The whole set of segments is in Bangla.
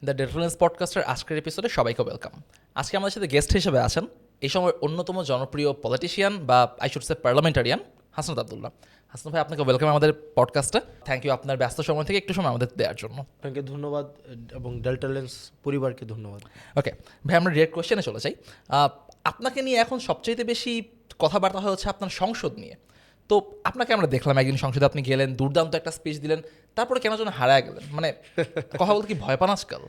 দ্য ডেটালেন্স পডকাস্টের আজকের এপিসোডে সবাইকে ওয়েলকাম। আজকে আমাদের সাথে গেস্ট হিসেবে আছেন এই সময়ের অন্যতম জনপ্রিয় পলিটিশিয়ান বা I should say parliamentarian Hasnat Abdullah. Hasnat ভাই, আপনাকে ওয়েলকাম আমাদের পডকাস্টে। থ্যাংক ইউ আপনার ব্যস্ত সময় থেকে একটু সময় আমাদের দেওয়ার জন্য। আপনাকে ধন্যবাদ এবং ডেল্টা লেন্স পরিবারকে ধন্যবাদ। ওকে ভাই, আমরা ডিরেক্ট কোয়েশ্চেনে চলে যাই। আপনাকে নিয়ে এখন সবচাইতে বেশি কথাবার্তা হচ্ছে আপনার সংসদ নিয়ে। তো আপনাকে আমরা দেখলাম একদিন সংসদে আপনি গেলেন, দুর্দান্ত একটা স্পিচ দিলেন, তারপরে কেন যেন হারায় গেলেন। মানে কথা বলতে কি ভয় পান আজকাল?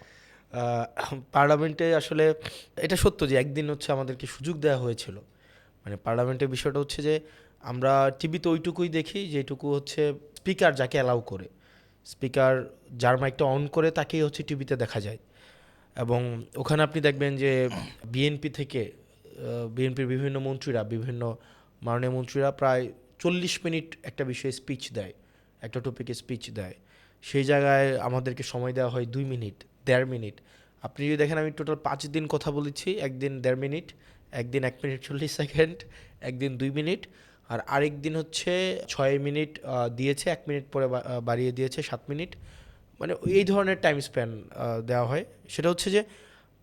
পার্লামেন্টে আসলে এটা সত্য যে একদিন হচ্ছে আমাদেরকে সুযোগ দেওয়া হয়েছিল। মানে পার্লামেন্টের বিষয়টা হচ্ছে যে আমরা টিভিতে ওইটুকুই দেখি যেটুকু হচ্ছে স্পিকার যাকে অ্যালাউ করে, স্পিকার যার মাইকটা অন করে তাকেই হচ্ছে টিভিতে দেখা যায়। এবং ওখানে আপনি দেখবেন যে বিএনপি থেকে বিএনপির বিভিন্ন মন্ত্রীরা, বিভিন্ন মাননীয় মন্ত্রীরা প্রায় 40 মিনিট একটা বিষয়ে স্পিচ দেয়, একটা টপিকে স্পিচ দেয়। সেই জায়গায় আমাদেরকে সময় দেওয়া হয় 2 মিনিট, 1.5 মিনিট। আপনি যদি দেখেন আমি টোটাল 5 দিন কথা বলেছি, একদিন 1.5 মিনিট, একদিন 1 মিনিট 40 সেকেন্ড, একদিন 2 মিনিট, আর আরেক দিন হচ্ছে 6 মিনিট দিয়েছে, 1 মিনিট পরে বাড়িয়ে দিয়েছে 7 মিনিট। মানে এই ধরনের টাইম স্প্যান দেওয়া হয়। সেটা হচ্ছে যে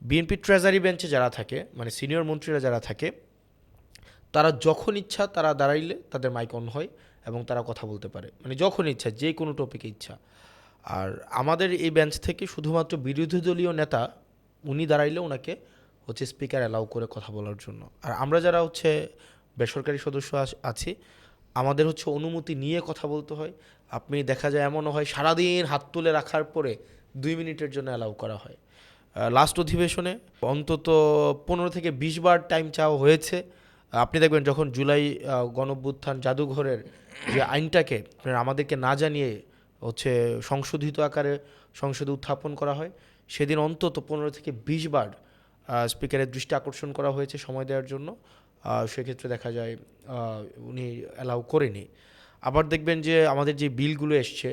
বিএনপি ট্রেজারি বেঞ্চে যারা থাকে, মানে সিনিয়র মন্ত্রীরা যারা থাকে, তারা যখন ইচ্ছা তারা দাঁড়াইলে তাদের মাইক অন হয় এবং তারা কথা বলতে পারে, মানে যখন ইচ্ছা, যে কোনো টপিকে ইচ্ছা। আর আমাদের এই বেঞ্চ থেকে শুধুমাত্র বিরোধী দলীয় নেতা উনি দাঁড়াইলে ওনাকে হচ্ছে স্পিকার অ্যালাউ করে কথা বলার জন্য। আর আমরা যারা হচ্ছে বেসরকারি সদস্য আছি, আমাদের হচ্ছে অনুমতি নিয়ে কথা বলতে হয়। আপনি দেখা যায় এমনও হয় সারাদিন হাত তুলে রাখার পরে 2 মিনিটের জন্য অ্যালাউ করা হয়। লাস্ট অধিবেশনে অন্তত 15 থেকে 20 বার টাইম চাওয়া হয়েছে। আপনি দেখবেন যখন জুলাই গণঅভ্যুত্থান জাদুঘরের যে আইনটাকে আমাদেরকে না জানিয়ে হচ্ছে সংশোধিত আকারে সংসদে উত্থাপন করা হয়, সেদিন অন্তত 15 থেকে 20 বার স্পিকারের দৃষ্টি আকর্ষণ করা হয়েছে সময় দেওয়ার জন্য। সেক্ষেত্রে দেখা যায় উনি অ্যালাউ করেনি। আবার দেখবেন যে আমাদের যে বিলগুলো এসছে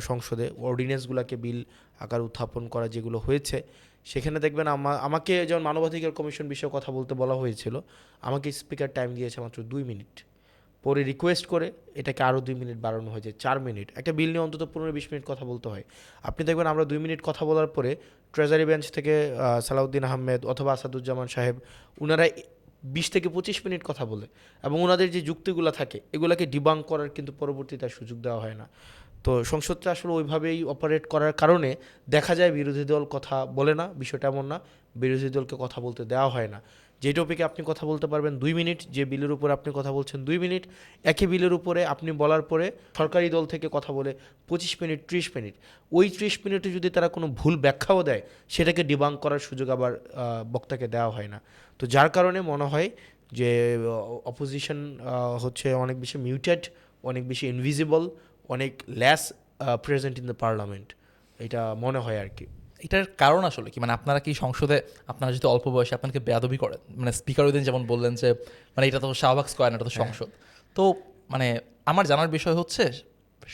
সংসদে, অর্ডিন্যান্সগুলোকে বিল আকার উত্থাপন করা যেগুলো হয়েছে, সেখানে দেখবেন আমাকে যেমন মানবাধিকার কমিশন বিষয়ে কথা বলতে বলা হয়েছিল, আমাকে স্পিকার টাইম দিয়েছে মাত্র 2 মিনিট। পরে রিকোয়েস্ট করে এটাকে আরও 2 মিনিট বাড়ানো হয়েছে 4 মিনিট। একটা বিল নিয়ে অন্তত 15-20 মিনিট কথা বলতে হয়। আপনি দেখবেন আমরা 2 মিনিট কথা বলার পরে ট্রেজারি বেঞ্চ থেকে সালাউদ্দিন আহমেদ অথবা আসাদুজ্জামান সাহেব, ওনারা 20 থেকে 25 মিনিট কথা বলে এবং ওনাদের যে যুক্তিগুলো থাকে এগুলোকে ডিবাঙ্ক করার কিন্তু পরবর্তীতে সুযোগ দেওয়া হয় না। তো সংসদটা আসলে ওইভাবেই অপারেট করার কারণে দেখা যায় বিরোধী দল কথা বলে না, বিষয়টা এমন না, বিরোধী দলকে কথা বলতে দেওয়া হয় না। যে টপিকে আপনি কথা বলতে পারবেন 2 মিনিট, যে বিলের উপর আপনি কথা বলছেন 2 মিনিট, একই বিলের উপরে আপনি বলার পরে সরকারি দল থেকে কথা বলে 25 মিনিট 30 মিনিট, ওই 30 মিনিটে যদি তারা কোনো ভুল ব্যাখ্যাও দেয় সেটাকে ডিবাঙ্ক করার সুযোগ আবার বক্তাকে দেওয়া হয় না। তো যার কারণে মনে হয় যে অপোজিশন হচ্ছে অনেক বেশি মিউটেড, অনেক বেশি ইনভিজিবল, অনেক less present in the parliament, এটা মনে হয় আর কি। এটার কারণ আসলে কি? মানে আপনারা কি সংসদে, আপনারা যদি অল্প বয়সে আপনাকে বেয়াদবি করেন, মানে স্পিকার ওই দিন যেমন বললেন যে মানে এটা তো শাহবাগ স্কয়ার না, এটা তো সংসদ। তো মানে আমার জানার বিষয় হচ্ছে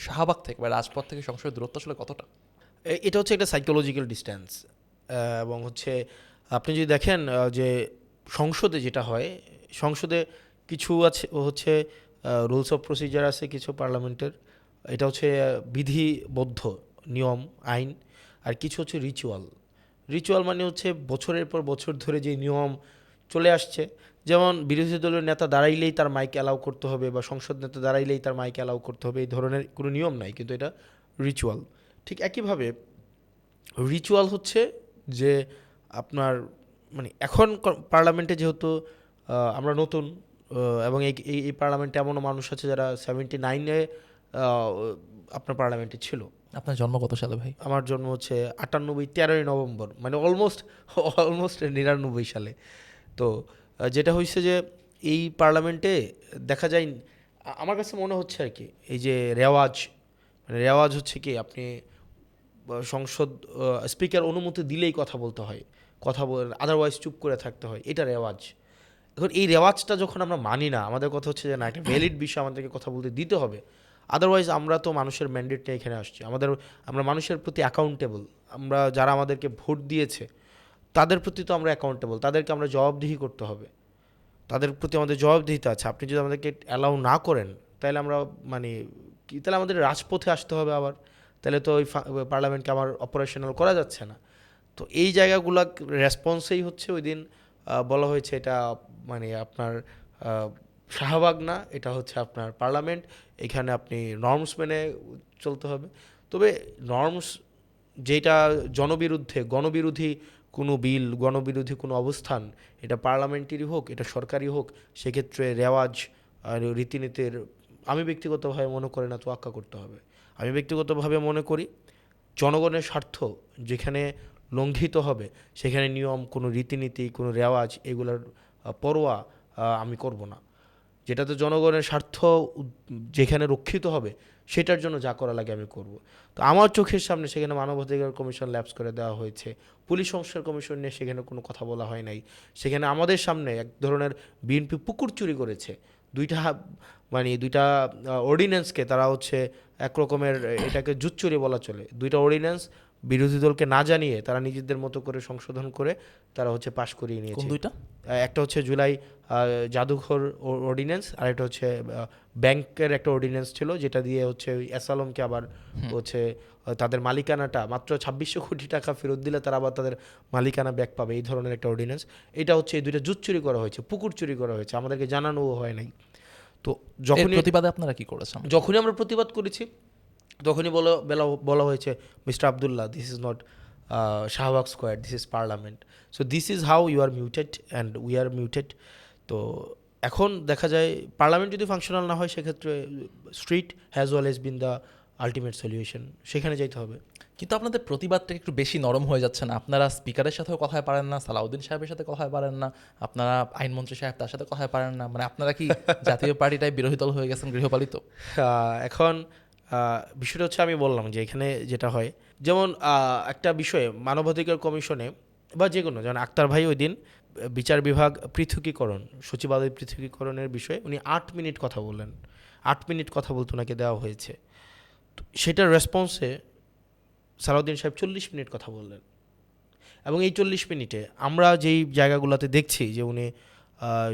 শাহবাগ থেকে বা রাজপথ থেকে সংসদের দূরত্ব আসলে কতটা? এটা হচ্ছে একটা সাইকোলজিক্যাল ডিস্ট্যান্স। এবং হচ্ছে আপনি যদি দেখেন যে সংসদে যেটা হয়, সংসদে কিছু আছে হচ্ছে রুলস অফ প্রসিজার আছে কিছু পার্লামেন্টের, এটা হচ্ছে বিধিবদ্ধ নিয়ম আইন। আর কিছু হচ্ছে রিচুয়াল। রিচুয়াল মানে হচ্ছে বছরের পর বছর ধরে যে নিয়ম চলে আসছে, যেমন বিরোধী দলের নেতা দাঁড়াইলেই তার মাইক অ্যালাউ করতে হবে বা সংসদ নেতা দাঁড়াইলেই তার মাইক অ্যালাউ করতে হবে, এই ধরনের কোনো নিয়ম নাই, কিন্তু এটা রিচুয়াল। ঠিক একইভাবে রিচুয়াল হচ্ছে যে আপনার মানে এখন পার্লামেন্টে যেহেতু আমরা নতুন, এবং এই এই পার্লামেন্টে এমনও মানুষ আছে যারা 79-এ আপনার পার্লামেন্টে ছিল। আপনার জন্ম কত সালে ভাই? আমার জন্ম হচ্ছে 98, 13ই নভেম্বর, মানে অলমোস্ট অলমোস্ট 99 সালে। তো যেটা হয়েছে যে এই পার্লামেন্টে দেখা যায়, আমার কাছে মনে হচ্ছে আর কি, এই যে রেওয়াজ, মানে রেওয়াজ হচ্ছে কি আপনি সংসদ স্পিকার অনুমতি দিলেই কথা বলতে হয়, কথা বল, আদারওয়াইজ চুপ করে থাকতে হয়, এটা রেওয়াজ। এখন এই রেওয়াজটা যখন আমরা মানি না, আমাদের কথা হচ্ছে যে না, একটা ভ্যালিড বিষয় আমাদেরকে কথা বলতে দিতে হবে, আদারওয়াইজ আমরা তো মানুষের ম্যান্ডেট নিয়ে এখানে আসছি, আমরা মানুষের প্রতি অ্যাকাউন্টেবল। আমরা যারা আমাদেরকে ভোট দিয়েছে তাদের প্রতি তো আমরা অ্যাকাউন্টেবল, তাদেরকে আমরা জবাবদিহি করতে হবে, তাদের প্রতি আমাদের জবাবদিহিতা আছে। আপনি যদি আমাদেরকে অ্যালাউ না করেন তাহলে আমরা মানে কি, তাহলে আমাদের রাজপথে আসতে হবে আবার, তাহলে তো ওই পার্লামেন্টকে আমার অপারেশনাল করা যাচ্ছে না। তো এই জায়গাগুলো রেসপন্সেই হচ্ছে ওই দিন বলা হয়েছে এটা মানে আপনার শাহবাগ না, এটা হচ্ছে আপনার পার্লামেন্ট, এখানে আপনি নর্মস মেনে চলতে হবে। তবে নর্মস যেটা জনবিরুদ্ধে গণবিরোধী কোনো বিল, গণবিরোধী কোনো অবস্থান, এটা পার্লামেন্টেরই হোক, এটা সরকারি হোক, সেক্ষেত্রে রেওয়াজ আর রীতিনীতির আমি ব্যক্তিগতভাবে মনে করি না তোয়াক্কা করতে হবে। আমি ব্যক্তিগতভাবে মনে করি জনগণের স্বার্থ যেখানে লঙ্ঘিত হবে সেখানে নিয়ম, কোনো রীতিনীতি, কোনো রেওয়াজ এগুলোর পরোয়া আমি করব না। যেটাতে জনগণের স্বার্থ যেখানে রক্ষিত হবে সেটার জন্য যা করা লাগে আমি করব। তো আমার চোখের সামনে সেখানে মানবাধিকার কমিশন ল্যাপস করে দেওয়া হয়েছে, পুলিশ সংস্কার কমিশন নিয়ে সেখানে কোনো কথা বলা হয় নাই। সেখানে আমাদের সামনে এক ধরনের বিএনপি পুকুর চুরি করেছে, দুইটা দুইটা অর্ডিন্যান্সকে তারা হচ্ছে এক রকমের এটাকে জুচ্চুরি বলা চলে, দুইটা অর্ডিন্যান্স বিরোধী দলকে না জানিয়ে তারা নিজেদের মতো করে সংশোধন করে তারা হচ্ছে পাশ করিয়ে নিয়েছে। কোন দুইটা? একটা হচ্ছে জুলাই জাদুঘর অর্ডিন্যান্স, আর একটা হচ্ছে ব্যাংকের একটা অর্ডিন্যান্স ছিল যেটা দিয়ে হচ্ছে ওই এসালমকে আবার হচ্ছে তাদের মালিকানাটা মাত্র 2600 কোটি টাকা ফেরত দিলে তারা আবার তাদের মালিকানা ব্যাক পাবে, এই ধরনের একটা অর্ডিন্যান্স। এটা হচ্ছে এই দুইটা জুট চুরি করা হয়েছে, পুকুর চুরি করা হয়েছে, আমাদেরকে জানানোও হয় নাই। তো যখনই প্রতিবাদে আপনারা কি করেছেন? যখনই আমরা প্রতিবাদ করেছি তখনই বলা হয়েছে mister Abdullah, this is not Shahbag square, this is parliament, so this is how you are muted and we are muted. তো এখন দেখা যায় পার্লামেন্ট যদি ফাংশনাল না হয় সেক্ষেত্রে street has always been the ultimate solution, সেখানে যাইতে হবে। কিন্তু আপনাদের প্রতিবাদটা একটু বেশি নরম হয়ে যাচ্ছে না? আপনারা স্পিকারের সাথেও কথায় পারেন না, সালাউদ্দিন সাহেবের সাথে কথায় পারেন না, আপনারা আইনমন্ত্রী সাহেব তার সাথে কথায় পারেন না, মানে আপনারা কি জাতীয় পার্টিটাই বিরোধী দল হয়ে গেছেন, গৃহপালিত? এখন বিষয়টা হচ্ছে আমি বললাম যে এখানে যেটা হয়, যেমন একটা বিষয়ে মানবাধিকার কমিশনে বা যে কোনো, যেমন আক্তার ভাই ওই দিন বিচার বিভাগ পৃথকীকরণ, সচিবালয় পৃথকীকরণের বিষয়ে উনি 8 মিনিট কথা বললেন, 8 মিনিট কথা বলতে ওনাকে দেওয়া হয়েছে। তো সেটার রেসপন্সে সালাউদ্দিন সাহেব 40 মিনিট কথা বললেন, এবং এই 40 মিনিটে আমরা যেই জায়গাগুলোতে দেখছি যে উনি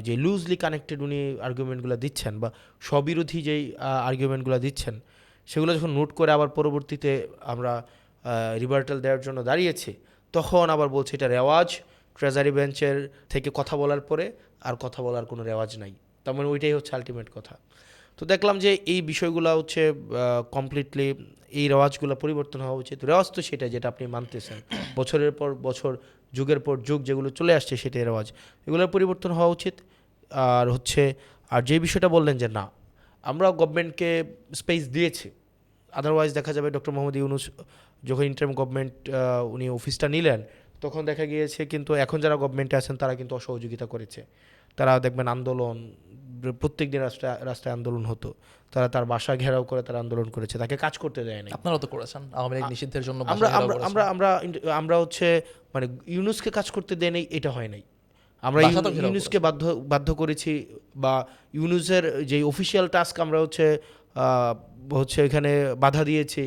যে লুজলি কানেক্টেড উনি আর্গুমেন্টগুলো দিচ্ছেন বা স্ববিরোধী যেই আর্গুমেন্টগুলো দিচ্ছেন সেগুলো যখন নোট করে আবার পরবর্তীতে আমরা রিভার্টাল দেওয়ার জন্য দাঁড়িয়েছি, তখন আবার বলছে এটা রেওয়াজ, ট্রেজারি বেঞ্চের থেকে কথা বলার পরে আর কথা বলার কোনো রেওয়াজ নাই, তার মানে ওইটাই হচ্ছে আলটিমেট কথা। তো দেখলাম যে এই বিষয়গুলো হচ্ছে কমপ্লিটলি এই রেওয়াজগুলো পরিবর্তন হওয়া উচিত। রেওয়াজ তো সেটা যেটা আপনি মানতেছেন, বছরের পর বছর, যুগের পর যুগ যেগুলো চলে আসছে সেটাই রেওয়াজ, এগুলোর পরিবর্তন হওয়া উচিত। আর হচ্ছে আর যে বিষয়টা বললেন যে না, আমরা গভর্নমেন্টকে স্পেস দিয়েছি, আদারওয়াইজ দেখা যাবে ডক্টর মোহাম্মদ ইউনূস যখন ইন্টারিম গভর্নমেন্ট উনি অফিসটা নিলেন তখন দেখা গিয়েছে কিন্তু এখন যারা গভর্নমেন্টে আছেন তারা কিন্তু অসহযোগিতা করেছে। তারা দেখবেন আন্দোলন, প্রত্যেক দিন রাস্তায় আন্দোলন হতো, তারা তার বাসা ঘেরাও করে তারা আন্দোলন করেছে, তাকে কাজ করতে দেয় না। আপনারাও তো করেছেন, আওয়ামী লীগ নিষিদ্ধের জন্য আমরা বাসা ঘেরাও আমরা করেছেন। আমরা আমরা আমরা হচ্ছে মানে ইউনুসকে কাজ করতে দেয় নাই এটা হয় নাই, আমরা বাসা তো ঘেরাও ইউনুসকে বাধ্য করেছি, বা ইউনুসের যে অফিসিয়াল টাস্ক আমরা হচ্ছে এখানে বাধা দিয়েছি,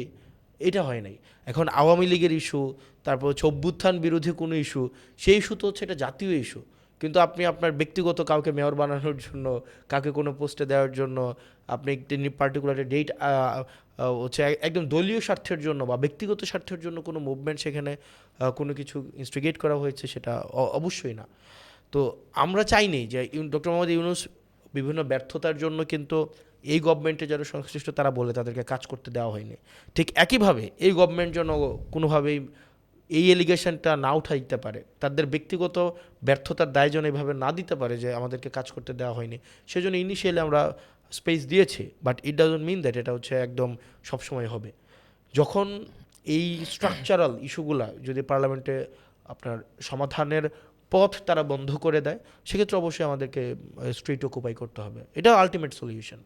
এটা হয় নাই। এখন আওয়ামী লীগের ইস্যু, তারপর হচ্ছে অভ্যুত্থান বিরোধী কোনো ইস্যু, সেই ইস্যু তো হচ্ছে এটা জাতীয় ইস্যু, কিন্তু আপনি আপনার ব্যক্তিগত কাউকে মেয়র বানানোর জন্য, কাউকে কোনো পোস্টে দেওয়ার জন্য, আপনি একটি পার্টিকুলার ডেট হচ্ছে একদম দলীয় স্বার্থের জন্য বা ব্যক্তিগত স্বার্থের জন্য কোনো মুভমেন্ট সেখানে কোনো কিছু ইনস্টিগেট করা হয়েছে সেটা অবশ্যই না। তো আমরা চাইনি যে ডক্টর মোহাম্মদ ইউনূস বিভিন্ন ব্যর্থতার জন্য কিন্তু এই গভর্নমেন্টে যারা সংশ্লিষ্ট তারা বলে তাদেরকে কাজ করতে দেওয়া হয়নি, ঠিক একইভাবে এই গভর্নমেন্ট যেন কোনোভাবেই এই এলিগেশনটা না উঠাইতে পারে, তাদের ব্যক্তিগত ব্যর্থতার দায় যেন এইভাবে না দিতে পারে যে আমাদেরকে কাজ করতে দেওয়া হয়নি, সেজন্য ইনিশিয়ালি আমরা স্পেস দিয়েছি, but it doesn't mean that এটা হচ্ছে একদম সবসময় হবে। যখন এই স্ট্রাকচারাল ইস্যুগুলা যদি পার্লামেন্টে আপনার সমাধানের পথ তারা বন্ধ করে দেয় সেক্ষেত্রে অবশ্যই আমাদেরকে স্ট্রিট অকুপাই করতে হবে, এটা আলটিমেট সলিউশন।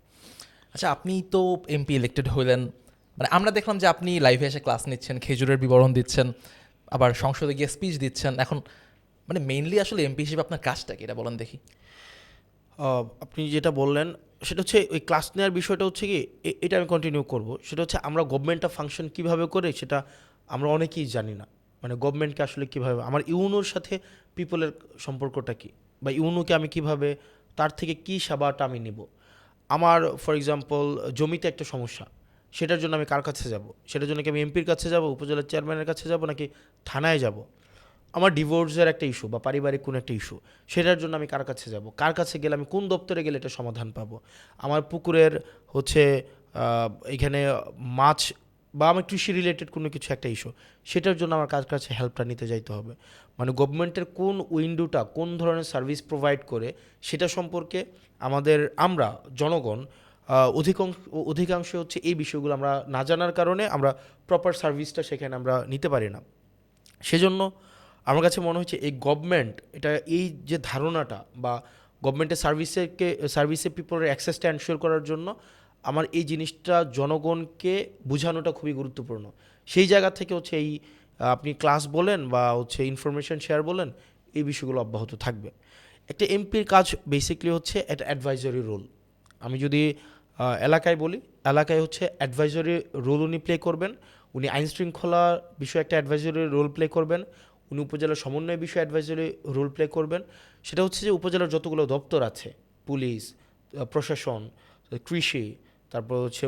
আচ্ছা, আপনি তো এমপি ইলেক্টেড হইলেন, মানে আমরা দেখলাম যে আপনি লাইভে এসে ক্লাস নিচ্ছেন, খেজুরের বিবরণ দিচ্ছেন, আবার সংসদে গিয়ে স্পিচ দিচ্ছেন। এখন মানে মেইনলি আসলে এমপি হিসেবে আপনার কাজটা কি, এটা বলেন দেখি। আপনি যেটা বললেন সেটা হচ্ছে ওই ক্লাস নেওয়ার বিষয়টা হচ্ছে কি, এটা আমি কন্টিনিউ করব, সেটা হচ্ছে আমরা গভর্নমেন্টটা ফাংশন কীভাবে করে সেটা আমরা অনেকেই জানি না, মানে গভর্নমেন্টকে আসলে কীভাবে, আমার ইউনোর সাথে পিপলের সম্পর্কটা কী, বা ইউনোকে আমি কিভাবে তার থেকে কী সেবাটা আমি নিব। আমার ফর এক্সাম্পল জমিতে একটা সমস্যা, সেটার জন্য আমি কার কাছে যাব, সেটার জন্য কি আমি এমপির কাছে যাব, উপজেলার চেয়ারম্যানের কাছে যাব, নাকি থানায় যাব। আমার ডিভোর্সের একটা ইস্যু বা পারিবারিক কোনো একটা ইস্যু, সেটার জন্য আমি কার কাছে যাব, কার কাছে গেলে আমি কোন দপ্তরে গেলে এটা সমাধান পাবো। আমার পুকুরের হচ্ছে এখানে মাছ বা আমার কৃষি রিলেটেড কোনো কিছু একটা ইস্যু, সেটার জন্য আমার কার কাছে হেল্পটা নিতে যাইতে হবে। মানে গভর্নমেন্টের কোন উইন্ডোটা কোন ধরনের সার্ভিস প্রোভাইড করে সেটা সম্পর্কে আমরা জনগণ অধিকাংশ হচ্ছে এই বিষয়গুলো আমরা না জানার কারণে আমরা প্রপার সার্ভিসটা সেখানে আমরা নিতে পারি না। সেজন্য আমার কাছে মনে হচ্ছে এই গভর্নমেন্ট এটা এই যে ধারণাটা বা গভর্নমেন্টের সার্ভিসে পিপলের অ্যাক্সেসটা এনশিওর করার জন্য আমার এই জিনিসটা জনগণকে বোঝানোটা খুবই গুরুত্বপূর্ণ। সেই জায়গা থেকে হচ্ছে এই আপনি ক্লাস বলেন বা হচ্ছে ইনফরমেশন শেয়ার বলেন, এই বিষয়গুলো অব্যাহত থাকবে। একটা এমপির কাজ বেসিকলি হচ্ছে একটা অ্যাডভাইজারি রোল। আমি যদি এলাকায় বলি, এলাকায় হচ্ছে অ্যাডভাইজারি রোল উনি প্লে করবেন। উনি আইন শৃঙ্খলা বিষয়ে একটা অ্যাডভাইজারি রোল প্লে করবেন। উনি উপজেলার সমন্বয় বিষয়ে অ্যাডভাইজারি রোল প্লে করবেন। সেটা হচ্ছে যে উপজেলার যতগুলো দপ্তর আছে, পুলিশ, প্রশাসন, কৃষি, তারপর হচ্ছে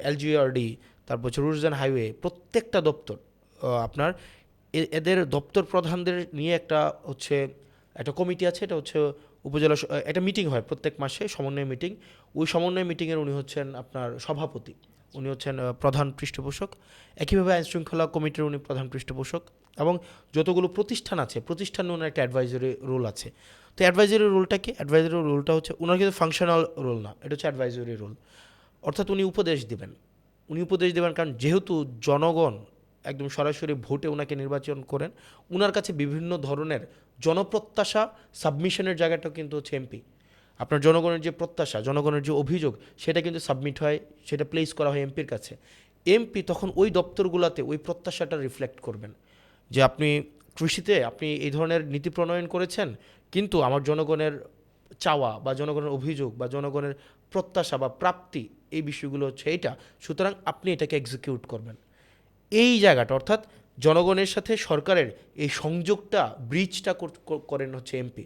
এলজিআরডি, তারপর হচ্ছে রুটস অ্যান্ড হাইওয়ে, প্রত্যেকটা দপ্তর আপনার এদের দপ্তর প্রধানদের নিয়ে একটা হচ্ছে একটা কমিটি আছে। এটা হচ্ছে উপজেলা একটা মিটিং হয় প্রত্যেক মাসে, সমন্বয় মিটিং। ওই সমন্বয় মিটিংয়ের উনি হচ্ছেন আপনার সভাপতি, উনি হচ্ছেন প্রধান পৃষ্ঠপোষক। একইভাবে আইন শৃঙ্খলা কমিটির উনি প্রধান পৃষ্ঠপোষক। এবং যতগুলো প্রতিষ্ঠান আছে, প্রতিষ্ঠানে ওনার একটা অ্যাডভাইজারি রোল আছে। তো অ্যাডভাইজারি রোলটা কি? অ্যাডভাইজারি রোলটা হচ্ছে ওনার কিন্তু ফাংশনাল রোল না, এটা হচ্ছে অ্যাডভাইজারি রোল। অর্থাৎ উনি উপদেশ দিবেন। কারণ যেহেতু জনগণ একদম সরাসরি ভোটে ওনাকে নির্বাচন করেন, ওনার কাছে বিভিন্ন ধরনের জনপ্রত্যাশা সাবমিশনের জায়গাটাও কিন্তু হচ্ছে এমপি। আপনার জনগণের যে প্রত্যাশা, জনগণের যে অভিযোগ, সেটা কিন্তু সাবমিট হয়, সেটা প্লেস করা হয় এমপির কাছে। এমপি তখন ওই দপ্তরগুলোতে ওই প্রত্যাশাটা রিফ্লেক্ট করবেন যে আপনি কৃষিতে আপনি এই ধরনের নীতি প্রণয়ন করেছেন, কিন্তু আমার জনগণের চাওয়া বা জনগণের অভিযোগ বা জনগণের প্রত্যাশা বা প্রাপ্তি, এই বিষয়গুলো হচ্ছে এইটা, সুতরাং আপনি এটাকে এক্সিকিউট করবেন। এই জায়গাটা অর্থাৎ জনগণের সাথে সরকারের এই সংযোগটা, ব্রিজটা করেন হচ্ছে এমপি।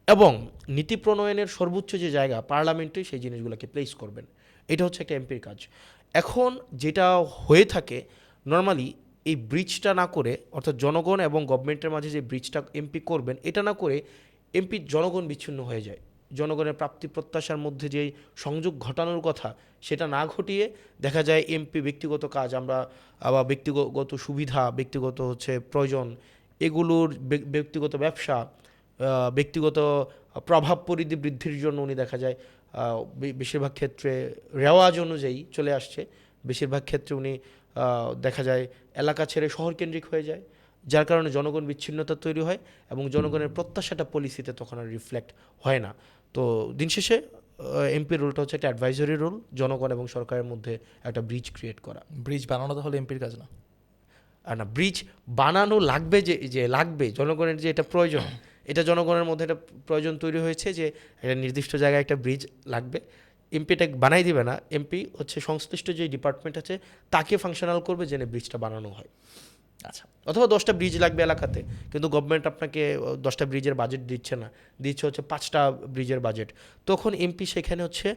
এবং নীতি প্রণয়নের সর্বোচ্চ যে জায়গা পার্লামেন্টে, সেই জিনিসগুলোকে প্লেস করবেন। এটা হচ্ছে একটা এমপির কাজ। এখন যেটা হয়ে থাকে নর্মালি, এই ব্রিজটা না করে, অর্থাৎ জনগণ এবং গভর্নমেন্টের মাঝে যে ব্রিজটা এমপি করবেন, এটা না করে এমপি জনগণ বিচ্ছিন্ন হয়ে যায়। জনগণের প্রাপ্তি প্রত্যাশার মধ্যে যে সংযোগ ঘটানোর কথা, সেটা না ঘটিয়ে দেখা যায় এমপি ব্যক্তিগত কাজ আমরা আবার ব্যক্তিগত সুবিধা, ব্যক্তিগত হচ্ছে প্রয়োজন, এগুলোর ব্যক্তিগত ব্যবসা, ব্যক্তিগত প্রভাব পরিধি বৃদ্ধির জন্য উনি দেখা যায় বেশিরভাগ ক্ষেত্রে রেওয়াজ অনুযায়ী চলে আসছে। বেশিরভাগ ক্ষেত্রে উনি দেখা যায় এলাকা ছেড়ে শহর কেন্দ্রিক হয়ে যায়, যার কারণে জনগণ বিচ্ছিন্নতা তৈরি হয় এবং জনগণের প্রত্যাশাটা পলিসিতে তখন আর রিফ্লেক্ট হয় না। তো দিন শেষে এমপির রোলটা হচ্ছে একটা অ্যাডভাইজারি রোল, জনগণ এবং সরকারের মধ্যে একটা ব্রিজ ক্রিয়েট করা। ব্রিজ বানানো তো হলো এমপির কাজ না? আর না, ব্রিজ বানানো লাগবে, যে লাগবে জনগণের যে এটা প্রয়োজন, এটা জনগণের মধ্যে একটা প্রয়োজন তৈরি হয়েছে যে একটা নির্দিষ্ট জায়গায় একটা ব্রিজ লাগবে। এমপি এটা বানাই দিবে না, এমপি হচ্ছে সংশ্লিষ্ট যে ডিপার্টমেন্ট আছে তাকে ফাংশনাল করবে যেন ব্রিজটা বানানো হয়। আচ্ছা, অথবা 10টা ব্রিজ লাগবে এলাকাতে, কিন্তু গভর্নমেন্ট আপনাকে 10টা ব্রিজের বাজেট দিচ্ছে না, দিচ্ছে হচ্ছে 5টা ব্রিজের বাজেট। তখন এমপি সেখানে হচ্ছে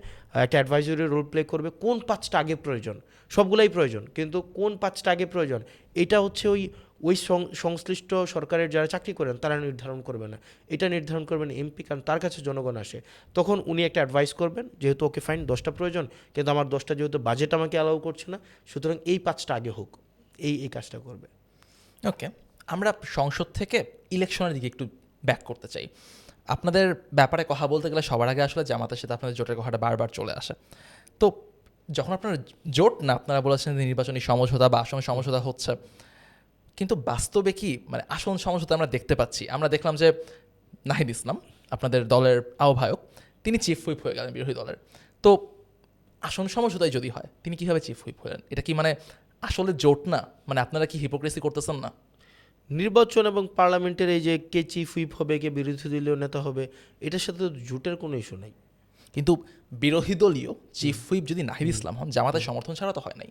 একটা অ্যাডভাইজরি রোল প্লে করবে। কোন 5টা আগে প্রয়োজন? সবগুলাই প্রয়োজন, কিন্তু কোন 5টা আগে প্রয়োজন এটা হচ্ছে ওই সংশ্লিষ্ট সরকারের যারা চাকরি করেন তারা নির্ধারণ করবে না, এটা নির্ধারণ করবেন এমপি, কারণ তার কাছে জনগণ আসে। তখন উনি একটা অ্যাডভাইস করবেন, যেহেতু ওকে ফাইন 10টা প্রয়োজন, কিন্তু আমার 10টা যেহেতু বাজেট আমাকে অ্যালাউ করছে না, সুতরাং এই 5টা আগে হোক, এই কাজটা করবে। ওকে, আমরা সংসদ থেকে ইলেকশনের দিকে একটু ব্যাক করতে চাই। আপনাদের ব্যাপারে কথা বলতে গেলে সবার আগে আসলে জামাতের সাথে আপনাদের জোটের কথাটা বারবার চলে আসে। তো যখন আপনারা জোট না, আপনারা বলেছেন যে নির্বাচনী সমঝোতা বা আসন সমঝোতা হচ্ছে, কিন্তু বাস্তবে কি মানে আসন সমঝোতা আমরা দেখতে পাচ্ছি? আমরা দেখলাম যে নাহিদ ইসলাম, আপনাদের দলের আহ্বায়ক, তিনি চিফ হুইপ হয়ে গেলেন বিরোধী দলের। তো আসন সমঝোতায় যদি হয়, তিনি কীভাবে চিফ হুইপ হলেন? এটা কি মানে আসলে জোট না? মানে আপনারা কি হিপোক্রেসি করতেছেন না? নির্বাচন এবং পার্লামেন্টের এই যে কে চিফ হুইপ হবে, কে বিরোধী দলীয় নেতা হবে, এটার সাথে তো জোটের কোনো ইস্যু নেই। কিন্তু বিরোধী দলীয় চিফ হুইপ যদি নাহিদ ইসলাম হন, জামাতের সমর্থন ছাড়া তো হয় নাই।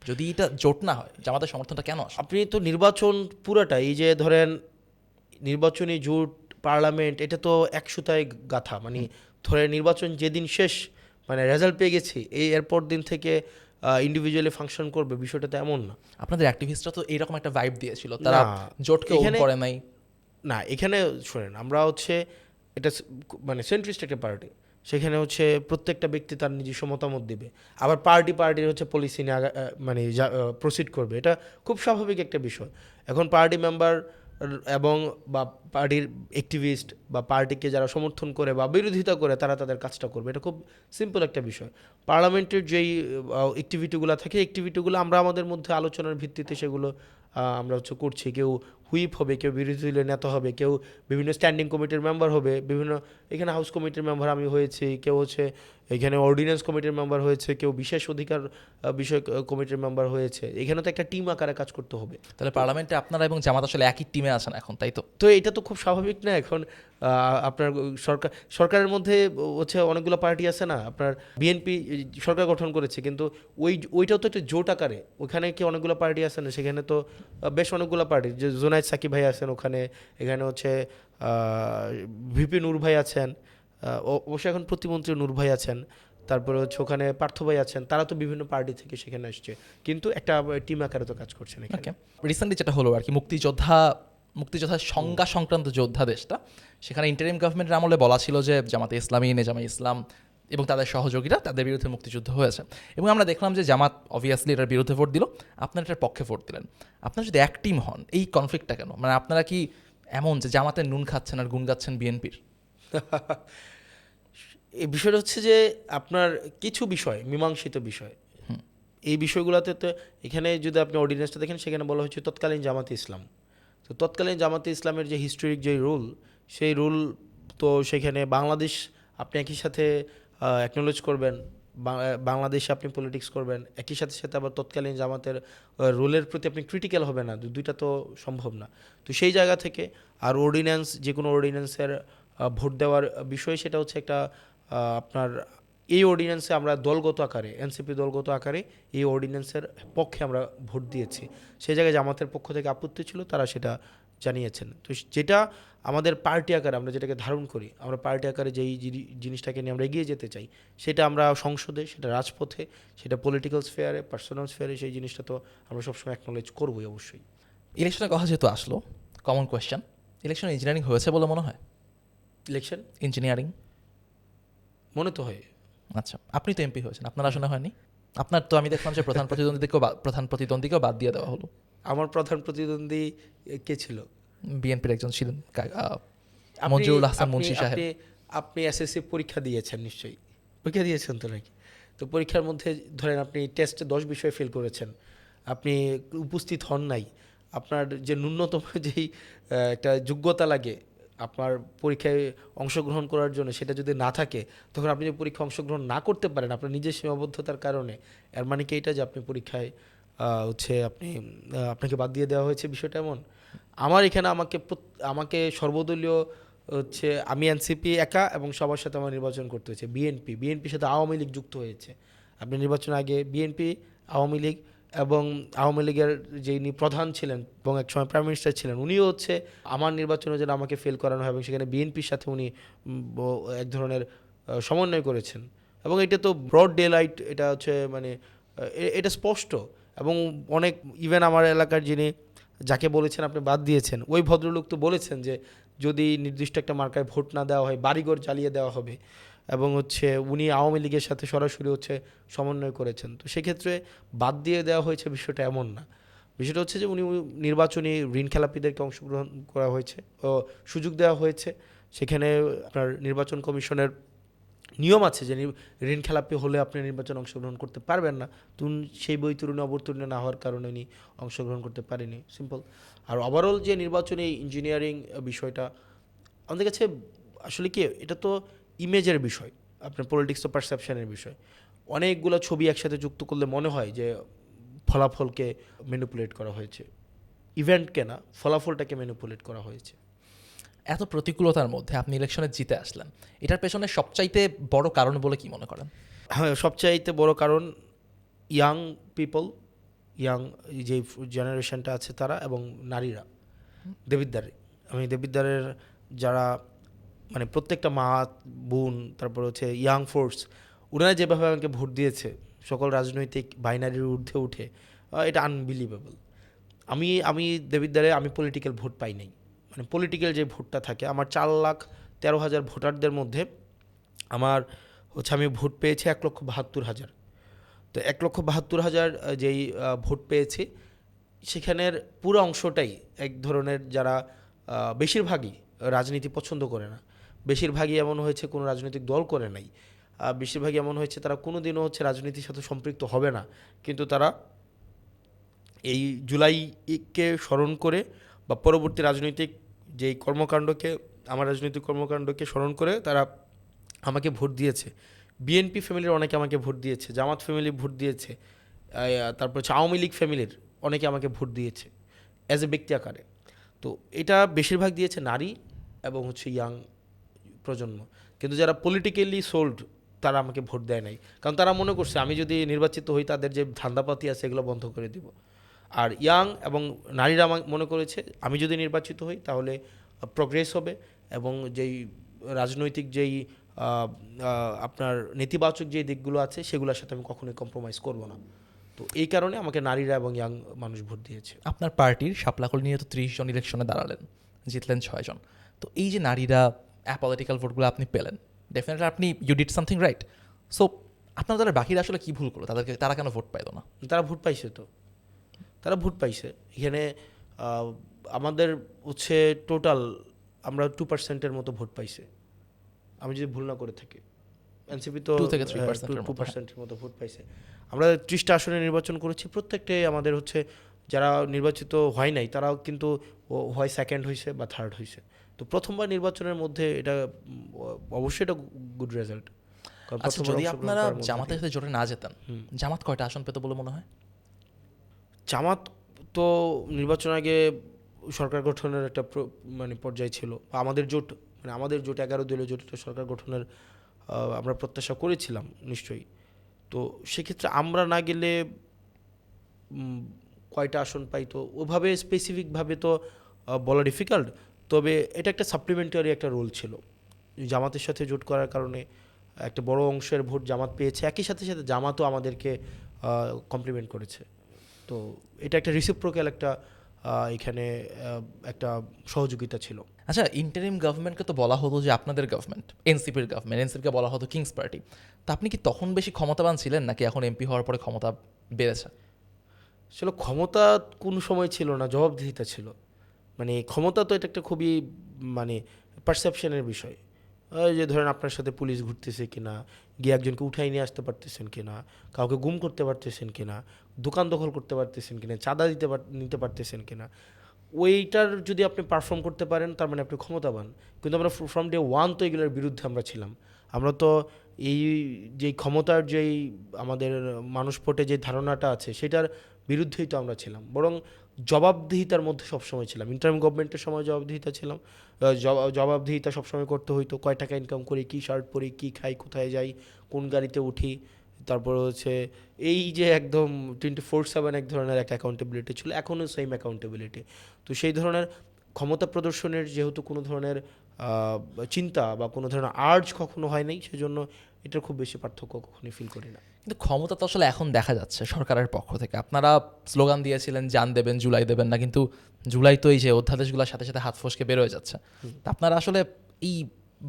যদি এটা জোট না হয়, জামাতের সমর্থনটা কেন আসে? আপনি তো নির্বাচন পুরাটা, এই যে ধরেন নির্বাচনী জোট, পার্লামেন্ট, এটা তো এক সুতায় গাথা। মানে ধরে নির্বাচন যেদিন শেষ, মানে রেজাল্ট পেয়ে গেছি, এরপর দিন থেকে ইন্ডিভিজুয়ালি ফাংশন করবে, বিষয়টা তো এমন না। আপনাদের অ্যাক্টিভিস্টরা তো এইরকম একটা ভাইব দিয়েছিল, তারা না, জোটকে ওন এখানে- করে নাই। না, এখানে শোনেন, আমরা হচ্ছে এটা মানে সেন্ট্রিস্ট একটা পার্টি। সেখানে হচ্ছে প্রত্যেকটা ব্যক্তি তার নিজস্ব মতামত দিবে, আবার পার্টির হচ্ছে পলিসি নিয়ে মানে প্রসিড করবে। এটা খুব স্বাভাবিক একটা বিষয়। এখন পার্টি মেম্বার এবং বা পার্টির অ্যাক্টিভিস্ট বা পার্টিকে যারা সমর্থন করে বা বিরোধিতা করে তারা তাদের কাজটা করবে, এটা খুব সিম্পল একটা বিষয়। পার্লামেন্টের যেই অ্যাক্টিভিটিগুলো থাকে, অ্যাক্টিভিটিগুলো আমরা আমাদের মধ্যে আলোচনার ভিত্তিতে সেগুলো আমরা হচ্ছে করছি। কেউ হুইপ হবে, কেউ বিরোধী দলীয় নেতা হবে, কেউ বিভিন্ন স্ট্যান্ডিং কমিটির মেম্বার হবে, বিভিন্ন এখানে হাউস কমিটির মেম্বার আমি হয়েছি, কেউ হচ্ছে এখানে অর্ডিন্যান্স কমিটির মেম্বার হয়েছে, কেউ বিশেষ অধিকার বিষয়ক কমিটির মেম্বার হয়েছে। এখানে তো একটা টিম আকারে কাজ করতে হবে। তাহলে পার্লামেন্টে আপনারা এবং জামাত আসলে একই টিমে আছেন এখন, তাই তো? তো এটা তো খুব স্বাভাবিক না? এখন আপনার সরকারের মধ্যে হচ্ছে অনেকগুলো পার্টি আছে না? আপনার বিএনপি সরকার গঠন করেছে, কিন্তু ওইটাও তো একটা জোট আকারে। ওখানে কি অনেকগুলো পার্টি আছে না? সেখানে তো বেশ অনেকগুলো পার্টি, যে জোনায়েদ সাকিব ভাই আছেন ওখানে, এখানে হচ্ছে ভিপি নূর ভাই আছেন, অবশ্যই এখন প্রতিমন্ত্রী নূর ভাই আছেন, তারপরে হচ্ছে ওখানে পার্থ ভাই আছেন। তারা তো বিভিন্ন পার্টি থেকে সেখানে আসছে, কিন্তু একটা টিম আকারে তো কাজ করছেন এখানে। ওকে, রিসেন্টলি যেটা হলো আর কি, মুক্তিযোদ্ধার সংজ্ঞা সংক্রান্ত যে অধ্যাদেশটা, সেখানে ইন্টারিম গভর্নমেন্টের আমলে বলা ছিল যে জামাতে ইসলামী, নেজামে ইসলাম এবং তাদের সহযোগীরা, তাদের বিরুদ্ধে মুক্তিযুদ্ধ হয়েছে। এবং আমরা দেখলাম যে জামাত অবভিয়াসলি এটার বিরুদ্ধে ভোট দিল, আপনারা এটার পক্ষে ভোট দিলেন। আপনারা যদি এক টিম হন, এই কনফ্লিক্টটা কেন? মানে আপনারা কি এমন যে জামাতের নুন খাচ্ছেন আর গুণ গাচ্ছেন বিএনপির? এই বিষয়টা হচ্ছে যে আপনার কিছু বিষয় মীমাংসিত বিষয়, এই বিষয়গুলোতে তো এখানে যদি আপনি অর্ডিন্যান্সটা দেখেন, সেখানে বলা হচ্ছে তৎকালীন জামাতে ইসলাম। তো তৎকালীন জামাতে ইসলামের যে হিস্টোরিক যে রুল, সেই রুল তো সেখানে বাংলাদেশ আপনি একই সাথে অ্যাকনোলেজ করবেন, বাংলাদেশে আপনি পলিটিক্স করবেন, একই সাথে সাথে আবার তৎকালীন জামাতের রুলের প্রতি আপনি ক্রিটিক্যাল হবেন না, দুইটা তো সম্ভব না। তো সেই জায়গা থেকে আর অর্ডিন্যান্স, যে কোনো অর্ডিন্যান্সের ভোট দেওয়ার বিষয়, সেটা হচ্ছে একটা আপনার এই অর্ডিন্যান্সে আমরা দলগত আকারে, এনসিপি দলগত আকারে এই অর্ডিন্যান্সের পক্ষে আমরা ভোট দিয়েছি। সেই জায়গায় জামাতের পক্ষ থেকে আপত্তি ছিল, তারা সেটা জানিয়েছেন। তো যেটা আমাদের পার্টি আকারে আমরা যেটাকে ধারণ করি, আমরা পার্টি আকারে যেই জিনিসটাকে নিয়ে আমরা এগিয়ে যেতে চাই, সেটা আমরা সংসদে, সেটা রাজপথে, সেটা পলিটিক্যাল স্ফেয়ারে, পার্সোনাল স্ফেয়ারে, সেই জিনিসটা তো আমরা সবসময় অ্যাকনোলেজ করবোই অবশ্যই। ইলেকশনের কথা যেহেতু আসলো, কমন কোয়েশ্চেন, ইলেকশন ইঞ্জিনিয়ারিং হয়েছে বলে মনে হয়? ইলেকশন ইঞ্জিনিয়ারিং মনে তো হয়। আচ্ছা, আপনি তো এমপি হয়েছেন, আপনার আসলে হয়নি? আপনার তো আমি দেখলাম যে প্রধান প্রতিদ্বন্দ্বীকেও বাদ দিয়ে দেওয়া হলো। আমার প্রধান প্রতিদ্বন্দ্বী কে ছিল? বিএনপির একজন ছিলেন, মঞ্জুরুল হাসান মুন্সি সাহেব। আপনি এসএসসি পরীক্ষা দিয়েছেন নিশ্চয়ই, পরীক্ষা দিয়েছেন তো নাকি? তো পরীক্ষার মধ্যে ধরেন আপনি টেস্টে 10 বিষয়ে ফেল করেছেন, আপনি উপস্থিত হন নাই, আপনার যে ন্যূনতম যেই একটা যোগ্যতা লাগে আপনার পরীক্ষায় অংশগ্রহণ করার জন্য, সেটা যদি না থাকে, তখন আপনি যে পরীক্ষা অংশগ্রহণ না করতে পারেন আপনার নিজের সীমাবদ্ধতার কারণে, এর মানে কি এটা যে আপনি পরীক্ষায় হচ্ছে আপনাকে বাদ দিয়ে দেওয়া হয়েছে? বিষয়টা এমন। আমার এখানে আমাকে সর্বদলীয় হচ্ছে, আমি এনসিপি একা এবং সবার সাথে আমার নির্বাচন করতে হয়েছে। বিএনপির সাথে আওয়ামী লীগ যুক্ত হয়েছে। আপনি নির্বাচন আগে বিএনপি, আওয়ামী লীগ এবং আওয়ামী লীগের যিনি প্রধান ছিলেন এবং একসময় প্রাইম মিনিস্টার ছিলেন, উনিও হচ্ছে আমার নির্বাচনের জন্য আমাকে ফেল করানো হয় এবং সেখানে বিএনপির সাথে উনি এক ধরনের সমন্বয় করেছেন। এবং এটা তো ব্রড ডে লাইট, এটা হচ্ছে মানে এটা স্পষ্ট। এবং অনেক ইভেন আমার এলাকার যিনি, যাকে বলেছেন আপনি বাদ দিয়েছেন, ওই ভদ্রলোক তো বলেছেন যে যদি নির্দিষ্ট একটা মার্কায় ভোট না দেওয়া হয় বাড়িঘর জ্বালিয়ে দেওয়া হবে। এবং হচ্ছে উনি আওয়ামী লীগের সাথে সরাসরি হচ্ছে সমন্বয় করেছেন। তো সেক্ষেত্রে বাদ দিয়ে দেওয়া হয়েছে বিষয়টা এমন না। বিষয়টা হচ্ছে যে উনি নির্বাচনী ঋণ খেলাপিদেরকে অংশগ্রহণ করা হয়েছে ও সুযোগ দেওয়া হয়েছে। সেখানে আপনার নির্বাচন কমিশনের নিয়ম আছে যে ঋণ খেলাপি হলে আপনি নির্বাচনে অংশগ্রহণ করতে পারবেন না। সেই বৈতরণী অবতীর্ণ না হওয়ার কারণে উনি অংশগ্রহণ করতে পারেনি, সিম্পল। আর ওভারঅল যে নির্বাচনী ইঞ্জিনিয়ারিং বিষয়টা আমাদের কাছে আসলে কি, এটা তো ইমেজের বিষয়, আপনার পলিটিক্স তো পারসেপশনের বিষয়। অনেকগুলো ছবি একসাথে যুক্ত করলে মনে হয় যে ফলাফলকে ম্যানিপুলেট করা হয়েছে, ইভেন্টকে না, ফলাফলটাকে ম্যানিপুলেট করা হয়েছে। এত প্রতিকূলতার মধ্যে আপনি ইলেকশনে জিতে আসলেন, এটার পেছনে সবচাইতে বড় কারণ বলে কি মনে করেন? হ্যাঁ, সবচাইতে বড় কারণ ইয়াং পিপল, ইয়াং যে জেনারেশনটা আছে তারা, এবং নারীরা। আমি দেবিদ্বারের যারা মানে প্রত্যেকটা মা, বোন, তারপর হচ্ছে ইয়াং ফোর্স, ওনারা যেভাবে আমাকে ভোট দিয়েছে সকল রাজনৈতিক বাইনারির ঊর্ধ্বে উঠে, এটা আনবিলিভেবল। আমি দেবিদ্বারে আমি পলিটিক্যাল ভোট পাই নাই, মানে পলিটিক্যাল যে ভোটটা থাকে, আমার 4,13,000 ভোটারদের মধ্যে আমার হচ্ছে আমি ভোট পেয়েছি 1,72,000। তো 1,72,000 যেই ভোট পেয়েছি, সেখানের পুরো অংশটাই এক ধরনের যারা বেশিরভাগই রাজনীতি পছন্দ করে না, বেশিরভাগই এমন হয়েছে কোনো রাজনৈতিক দল করে নাই, বেশিরভাগই এমন হয়েছে তারা কোনো দিনও হচ্ছে রাজনীতির সাথে সম্পৃক্ত হবে না, কিন্তু তারা এই জুলাইকে স্মরণ করে বা পরবর্তী রাজনৈতিক যেই কর্মকাণ্ডকে, আমার রাজনৈতিক কর্মকাণ্ডকে স্মরণ করে তারা আমাকে ভোট দিয়েছে। বিএনপি ফ্যামিলির অনেকে আমাকে ভোট দিয়েছে, জামাত ফ্যামিলি ভোট দিয়েছে, তারপর হচ্ছে আওয়ামী লীগ ফ্যামিলির অনেকে আমাকে ভোট দিয়েছে অ্যাজ এ ব্যক্তি আকারে। তো এটা বেশিরভাগ দিয়েছে নারী এবং হচ্ছে ইয়াং প্রজন্ম। কিন্তু যারা পলিটিক্যালি সোল্ড তারা আমাকে ভোট দেয় নাই, কারণ তারা মনে করছে আমি যদি নির্বাচিত হই তাদের যে ধান্দাপাতি আছে এগুলো বন্ধ করে দিব। আর ইয়াং এবং নারীরা মনে করেছে আমি যদি নির্বাচিত হই তাহলে প্রগ্রেস হবে, এবং যেই রাজনৈতিক যেই আপনার নেতিবাচক যে দিকগুলো আছে সেগুলোর সাথে আমি কখনোই কম্প্রোমাইজ করব না। তো এই কারণে আমাকে নারীরা এবং ইয়াং মানুষ ভোট দিয়েছে। আপনার পার্টির শাপলাকল নিয়ে তো 30 জন ইলেকশনে দাঁড়ালেন, জিতলেন 6 জন। তো এই যে নারীরা অ্যাপলিটিক্যাল ভোটগুলো আপনি পেলেন, ডেফিনেটলি আপনি you did something right. So আপনার দ্বারা বাকিরা আসলে কী ভুল করলো, তারা কেন ভোট পাইল না? তারা ভোট পাইছে, তো তারা ভোট পাইছে। এখানে আমাদের হচ্ছে টোটাল আমরা 2% মতো ভোট পাইছে, আমি যদি ভুল না করে থাকি। এনসিপি তো 2 থেকে 3% এর মতো, 2% মতো ভোট পাইছে। আমরা 30টা আসনে নির্বাচন করেছি, প্রত্যেকটাই আমাদের হচ্ছে যারা নির্বাচিত হয় নাই তারাও কিন্তু হয় সেকেন্ড হয়েছে বা থার্ড হয়েছে। তো প্রথমবার নির্বাচনের মধ্যে এটা অবশ্যই এটা গুড রেজাল্ট। আচ্ছা, যদি আপনারা জামাতের সাথে জোটে না যেতেন, জামাত কয়টা আসন পেত বলে মনে হয়? জামাত তো নির্বাচন আগে সরকার গঠনের একটা মানে পর্যায়ে ছিল, বা আমাদের জোট, মানে আমাদের জোট 11 দলীয় জোট সরকার গঠনের আমরা প্রত্যাশা করেছিলাম নিশ্চয়ই। তো সেক্ষেত্রে আমরা না গেলে কয়টা আসন পাইতো ওভাবে স্পেসিফিকভাবে তো বলা ডিফিকাল্ট। তবে এটা একটা সাপ্লিমেন্টারি একটা রোল ছিল, জামাতের সাথে জোট করার কারণে একটা বড় অংশের ভোট জামাত পেয়েছে, একই সাথে সাথে জামাতও আমাদেরকে কমপ্লিমেন্ট করেছে। তো এটা একটা রিসিপ্রোক্যাল একটা এখানে একটা সহযোগিতা ছিল। আচ্ছা, ইন্টারিম গভর্নমেন্টকে তো বলা হতো যে আপনাদের গভর্নমেন্ট, এনসিপির গভর্নমেন্ট, এনসিপিকে বলা হতো কিংস পার্টি। তো আপনি কি তখন বেশি ক্ষমতাবান ছিলেন, নাকি এখন এমপি হওয়ার পরে ক্ষমতা বেড়েছে? আসলে ক্ষমতা কোন সময় ছিল না, জবাবদিহিতা ছিল। মানে ক্ষমতা তো এটা একটা খুবই মানে পারসেপশনের বিষয়। ওই যে ধরেন আপনার সাথে পুলিশ ঘুরতেছে কিনা, গিয়ে একজনকে উঠাই নিয়ে আসতে পারতেছেন কিনা, কাউকে গুম করতে পারতেছেন কিনা, দোকান দখল করতে পারতেছেন কিনা, চাঁদা নিতে পারতেছেন কিনা, ওইটার যদি আপনি পারফর্ম করতে পারেন তার মানে আপনি ক্ষমতাবান। কিন্তু আমরা ফ্রম ডে ওয়ান তো এগুলোর বিরুদ্ধে আমরা ছিলাম। আমরা তো এই যেই ক্ষমতার যেই আমাদের মানুষ পটে যে ধারণাটা আছে সেটার বিরুদ্ধেই তো আমরা ছিলাম, বরং জবাবদিহিতার মধ্যে সবসময় ছিলাম। ইন্টারিম গভর্নমেন্টের সময় জবাবদিহিতা ছিলাম, জবাবদিহিতা সবসময় করতে হইতো, কয় টাকা ইনকাম করি, কী শার্ট পরি, কী খাই, কোথায় যাই, কোন গাড়িতে উঠি। তারপরে হচ্ছে এই যে একদম 24/7 এক ধরনের একটা অ্যাকাউন্টেবিলিটি ছিল, এখনও সেম অ্যাকাউন্টেবিলিটি। তো সেই ধরনের ক্ষমতা প্রদর্শনের যেহেতু কোনো ধরনের চিন্তা বা কোনো ধরনের আর্জ কখনো হয় নাই, সেজন্য এটার খুব বেশি পার্থক্য কখনোই ফিল করি না। কিন্তু ক্ষমতা তো আসলে এখন দেখা যাচ্ছে সরকারের পক্ষ থেকে। আপনারা স্লোগান দিয়েছিলেন জান দেবেন, জুলাই দেবেন না, কিন্তু জুলাই তো এই যে অধ্যাদেশগুলোর সাথে সাথে হাত ফসকে বের হয়ে যাচ্ছে। তা আপনারা আসলে এই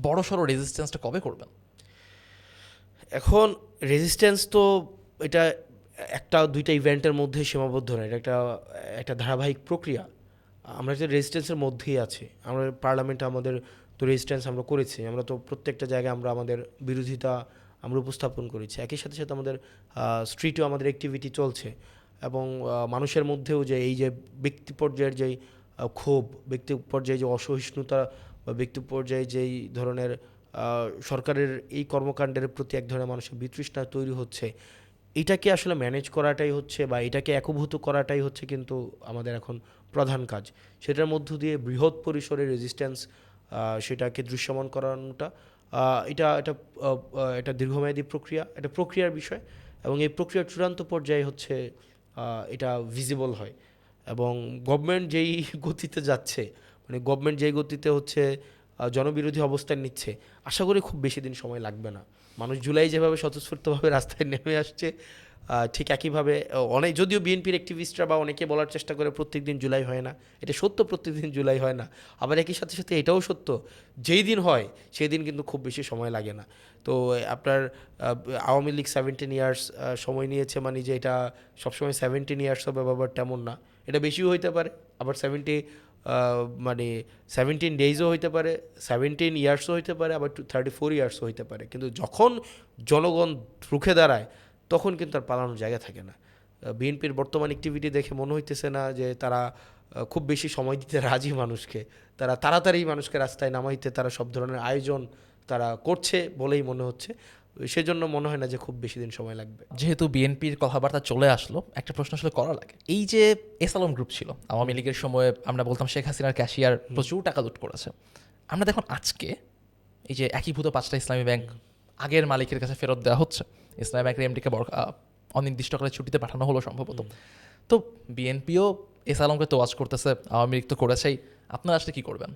বড় সড়ো রেজিস্ট্যান্সটা কবে করবেন? এখন রেজিস্ট্যান্স তো এটা একটা দুইটা ইভেন্টের মধ্যে সীমাবদ্ধ না, এটা একটা একটা ধারাবাহিক প্রক্রিয়া। আমরা যে রেজিস্ট্যান্সের মধ্যেই আছি, আমরা পার্লামেন্টে আমাদের তো রেজিস্ট্যান্স আমরা করেছি, আমরা তো প্রত্যেকটা জায়গায় আমরা আমাদের বিরোধিতা আমরা উপস্থাপন করেছি, একই সাথে সাথে আমাদের স্ট্রিটেও আমাদের অ্যাক্টিভিটি চলছে, এবং মানুষের মধ্যেও যে এই যে ব্যক্তি পর্যায়ের যেই ক্ষোভ, ব্যক্তি পর্যায়ে যে অসহিষ্ণুতা, বা ব্যক্তি পর্যায়ে যেই ধরনের সরকারের এই কর্মকাণ্ডের প্রতি এক ধরনের মানুষের বিতৃষ্ণা তৈরি হচ্ছে, এটাকে আসলে ম্যানেজ করাটাই হচ্ছে, বা এটাকে একীভূত করাটাই হচ্ছে কিন্তু আমাদের এখন প্রধান কাজ। সেটার মধ্য দিয়ে বৃহৎ পরিসরে রেজিস্ট্যান্স সেটাকে দৃশ্যমান করানোটা, এটা এটা একটা দীর্ঘমেয়াদী প্রক্রিয়া, এটা প্রক্রিয়ার বিষয়, এবং এই প্রক্রিয়ার চূড়ান্ত পর্যায়ে হচ্ছে এটা ভিজিবল হয়। এবং গভর্নমেন্ট যেই গতিতে যাচ্ছে, মানে গভর্নমেন্ট যেই গতিতে হচ্ছে জনবিরোধী অবস্থান নিচ্ছে, আশা করি খুব বেশি দিন সময় লাগবে না। মানুষ জুলাই যেভাবে স্বতঃস্ফূর্তভাবে রাস্তায় নেমে আসছে, ঠিক একইভাবে অনেক, যদিও বিএনপির অ্যাক্টিভিস্টরা বা অনেকে বলার চেষ্টা করে প্রত্যেকদিন জুলাই হয় না, এটা সত্য, প্রত্যেকদিন জুলাই হয় না। আবার একই সাথে সাথে এটাও সত্য, যেই দিন হয় সেই দিন কিন্তু খুব বেশি সময় লাগে না। তো আপনার আওয়ামী লীগ 17 ইয়ার্স সময় নিয়েছে, মানে যে এটা সবসময় 17 ইয়ার্স হবে আবার তেমন না, এটা বেশিও হইতে পারে, আবার মানে 17 ডেজও হইতে পারে, 17 ইয়ার্সও হইতে পারে, আবার 34 ইয়ার্সও হইতে পারে। কিন্তু যখন জনগণ রুখে দাঁড়ায় তখন কিন্তু আর পালানোর জায়গা থাকে না। বিএনপির বর্তমান অ্যাক্টিভিটি দেখে মনে হইতেছে না যে তারা খুব বেশি সময় দিতে রাজি মানুষকে, তারা তাড়াতাড়ি মানুষকে রাস্তায় নামাইতে তারা সব ধরনের আয়োজন তারা করছে বলেই মনে হচ্ছে। সেজন্য মনে হয় না যে খুব বেশি দিন সময় লাগবে। যেহেতু বিএনপির কথাবার্তা চলে আসলো, একটা প্রশ্ন আসলে করা লাগে। এই যে এস আলম গ্রুপ ছিল আওয়ামী লীগের সময়, আমরা বলতাম শেখ হাসিনার ক্যাশিয়ার, প্রচুর টাকা লুট করেছে। আমরা দেখুন আজকে এই যে একীভূত 5টা ইসলামী ব্যাংক আগের মালিকের কাছে ফেরত দেওয়া হচ্ছে, ইসলামী ব্যাংকের এমডিকে অনির্দিষ্টকালের ছুটিতে পাঠানো হলো সম্ভবত। তো বিএনপিও এস আলমকে তোয়াজ করতেছে, আওয়ামী লীগ তো করেছেই। আপনারা আসলে কি করবেন?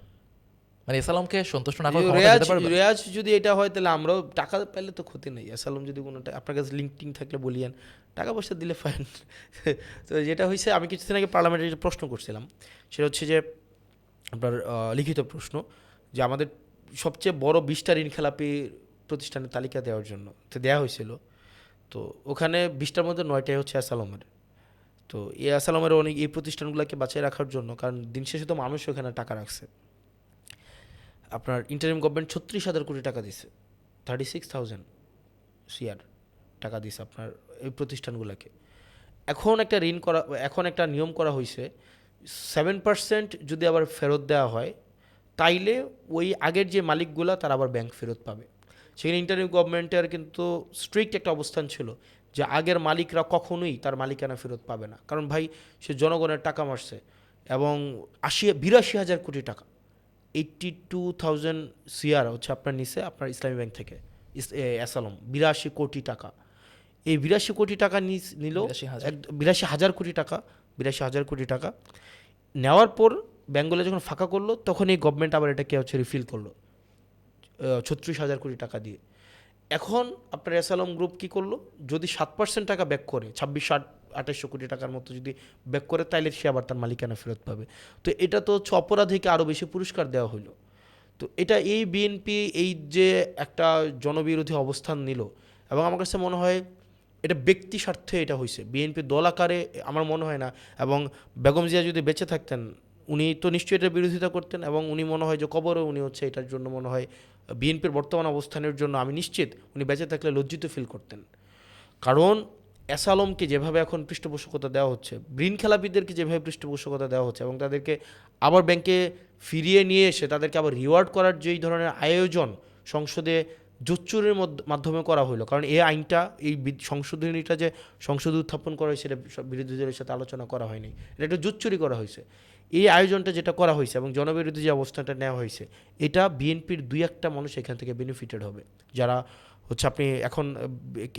মানে এস আলমকে সন্তুষ্ট না করে ক্ষমতায় যেতে পারবেন? রেয়াজ যদি এটা হয় তাহলে আমরাও টাকা পেলে তো ক্ষতি নেই। আসালাম যদি কোনোটা আপনার কাছে লিঙ্ক টিঙ্ক থাকলে বলিয়েন, টাকা পয়সা দিলে ফাইন। তো যেটা হয়েছে, আমি কিছুদিন আগে পার্লামেন্টে একটা প্রশ্ন করছিলাম, সেটা হচ্ছে যে আপনার লিখিত প্রশ্ন, যে আমাদের সবচেয়ে বড় 20টা ঋণ খেলাপি প্রতিষ্ঠানের তালিকা দেওয়ার জন্য তো দেওয়া হয়েছিল। তো ওখানে 20টার মধ্যে 9টাই হচ্ছে আসালামের। তো এই আসালামের অনেক এই প্রতিষ্ঠানগুলোকে বাঁচিয়ে রাখার জন্য, কারণ দিন শেষে তো মানুষ ওখানে টাকা রাখছে, আপনার ইন্টারিম গভর্নমেন্ট 36,000 কোটি টাকা দিছে, 36,000 সিআর টাকা দিছে আপনার এই প্রতিষ্ঠানগুলোকে। এখন একটা নিয়ম করা হয়েছে, 7% যদি আবার ফেরত দেওয়া হয় তাইলে ওই আগের যে মালিকগুলা তারা আবার ব্যাংক ফেরত পাবে। সেখানে ইন্টারিম গভর্নমেন্টের কিন্তু স্ট্রিক্ট একটা অবস্থান ছিল যে আগের মালিকরা কখনোই তার মালিকানা ফেরত পাবে না, কারণ ভাই সে জনগণের টাকা মারছে, এবং 82,000 কোটি টাকা, 82,000 সিআর হচ্ছে আপনার নিচে আপনার ইসলামী ব্যাংক থেকে অ্যাসালম 82 কোটি টাকা। এই 82 কোটি টাকা নিল, 82,000 কোটি টাকা, 82,000 কোটি টাকা নেওয়ার পর ব্যাঙ্কগুলো যখন ফাঁকা করলো তখন এই গভর্নমেন্ট আবার এটাকে হচ্ছে রিফিল করলো 36,000 কোটি টাকা দিয়ে। এখন আপনার অ্যাসালম গ্রুপ কি করলো, যদি 7% টাকা ব্যাক করে, 26-28 কোটি টাকার মতো যদি ব্যাক করে, তাইলে সে আবার তার মালিকানা ফেরত পাবে। তো এটা তো হচ্ছে অপরাধীকে আরও বেশি পুরস্কার দেওয়া হলো। তো এটা এই বিএনপি এই যে একটা জনবিরোধী অবস্থান নিল, এবং আমার কাছে মনে হয় এটা ব্যক্তি স্বার্থে এটা হয়েছে, বিএনপি দল আকারে আমার মনে হয় না। এবং বেগম জিয়া যদি বেঁচে থাকতেন উনি তো নিশ্চয়ই এটার বিরোধিতা করতেন, এবং উনি মনে হয় যে কবরও উনি হচ্ছে এটার জন্য মনে হয় বিএনপির বর্তমান অবস্থানের জন্য আমি নিশ্চিত উনি বেঁচে থাকলে লজ্জিত ফিল করতেন। কারণ এস আলমকে যেভাবে এখন পৃষ্ঠপোষকতা দেওয়া হচ্ছে, ঋণ খেলাপিদেরকে যেভাবে পৃষ্ঠপোষকতা দেওয়া হচ্ছে, এবং তাদেরকে আবার ব্যাংকে ফিরিয়ে নিয়ে এসে তাদেরকে আবার রিওয়ার্ড করার যেই ধরনের আয়োজন সংসদে জোচ্চুরের মাধ্যমে করা হলো, কারণ এই আইনটা, এই সংশোধনীটা যে সংসদে উত্থাপন করা হয়েছে, এটা বিরোধী দলের সাথে আলোচনা করা হয়নি, এটা একটা জোচ্চুরি করা হয়েছে। এই আয়োজনটা যেটা করা হয়েছে এবং জনবিরোধী যে অবস্থানটা নেওয়া হয়েছে, এটা বিএনপির 2-1টা মানুষ এখান থেকে বেনিফিটেড হবে, যারা হচ্ছে আপনি এখন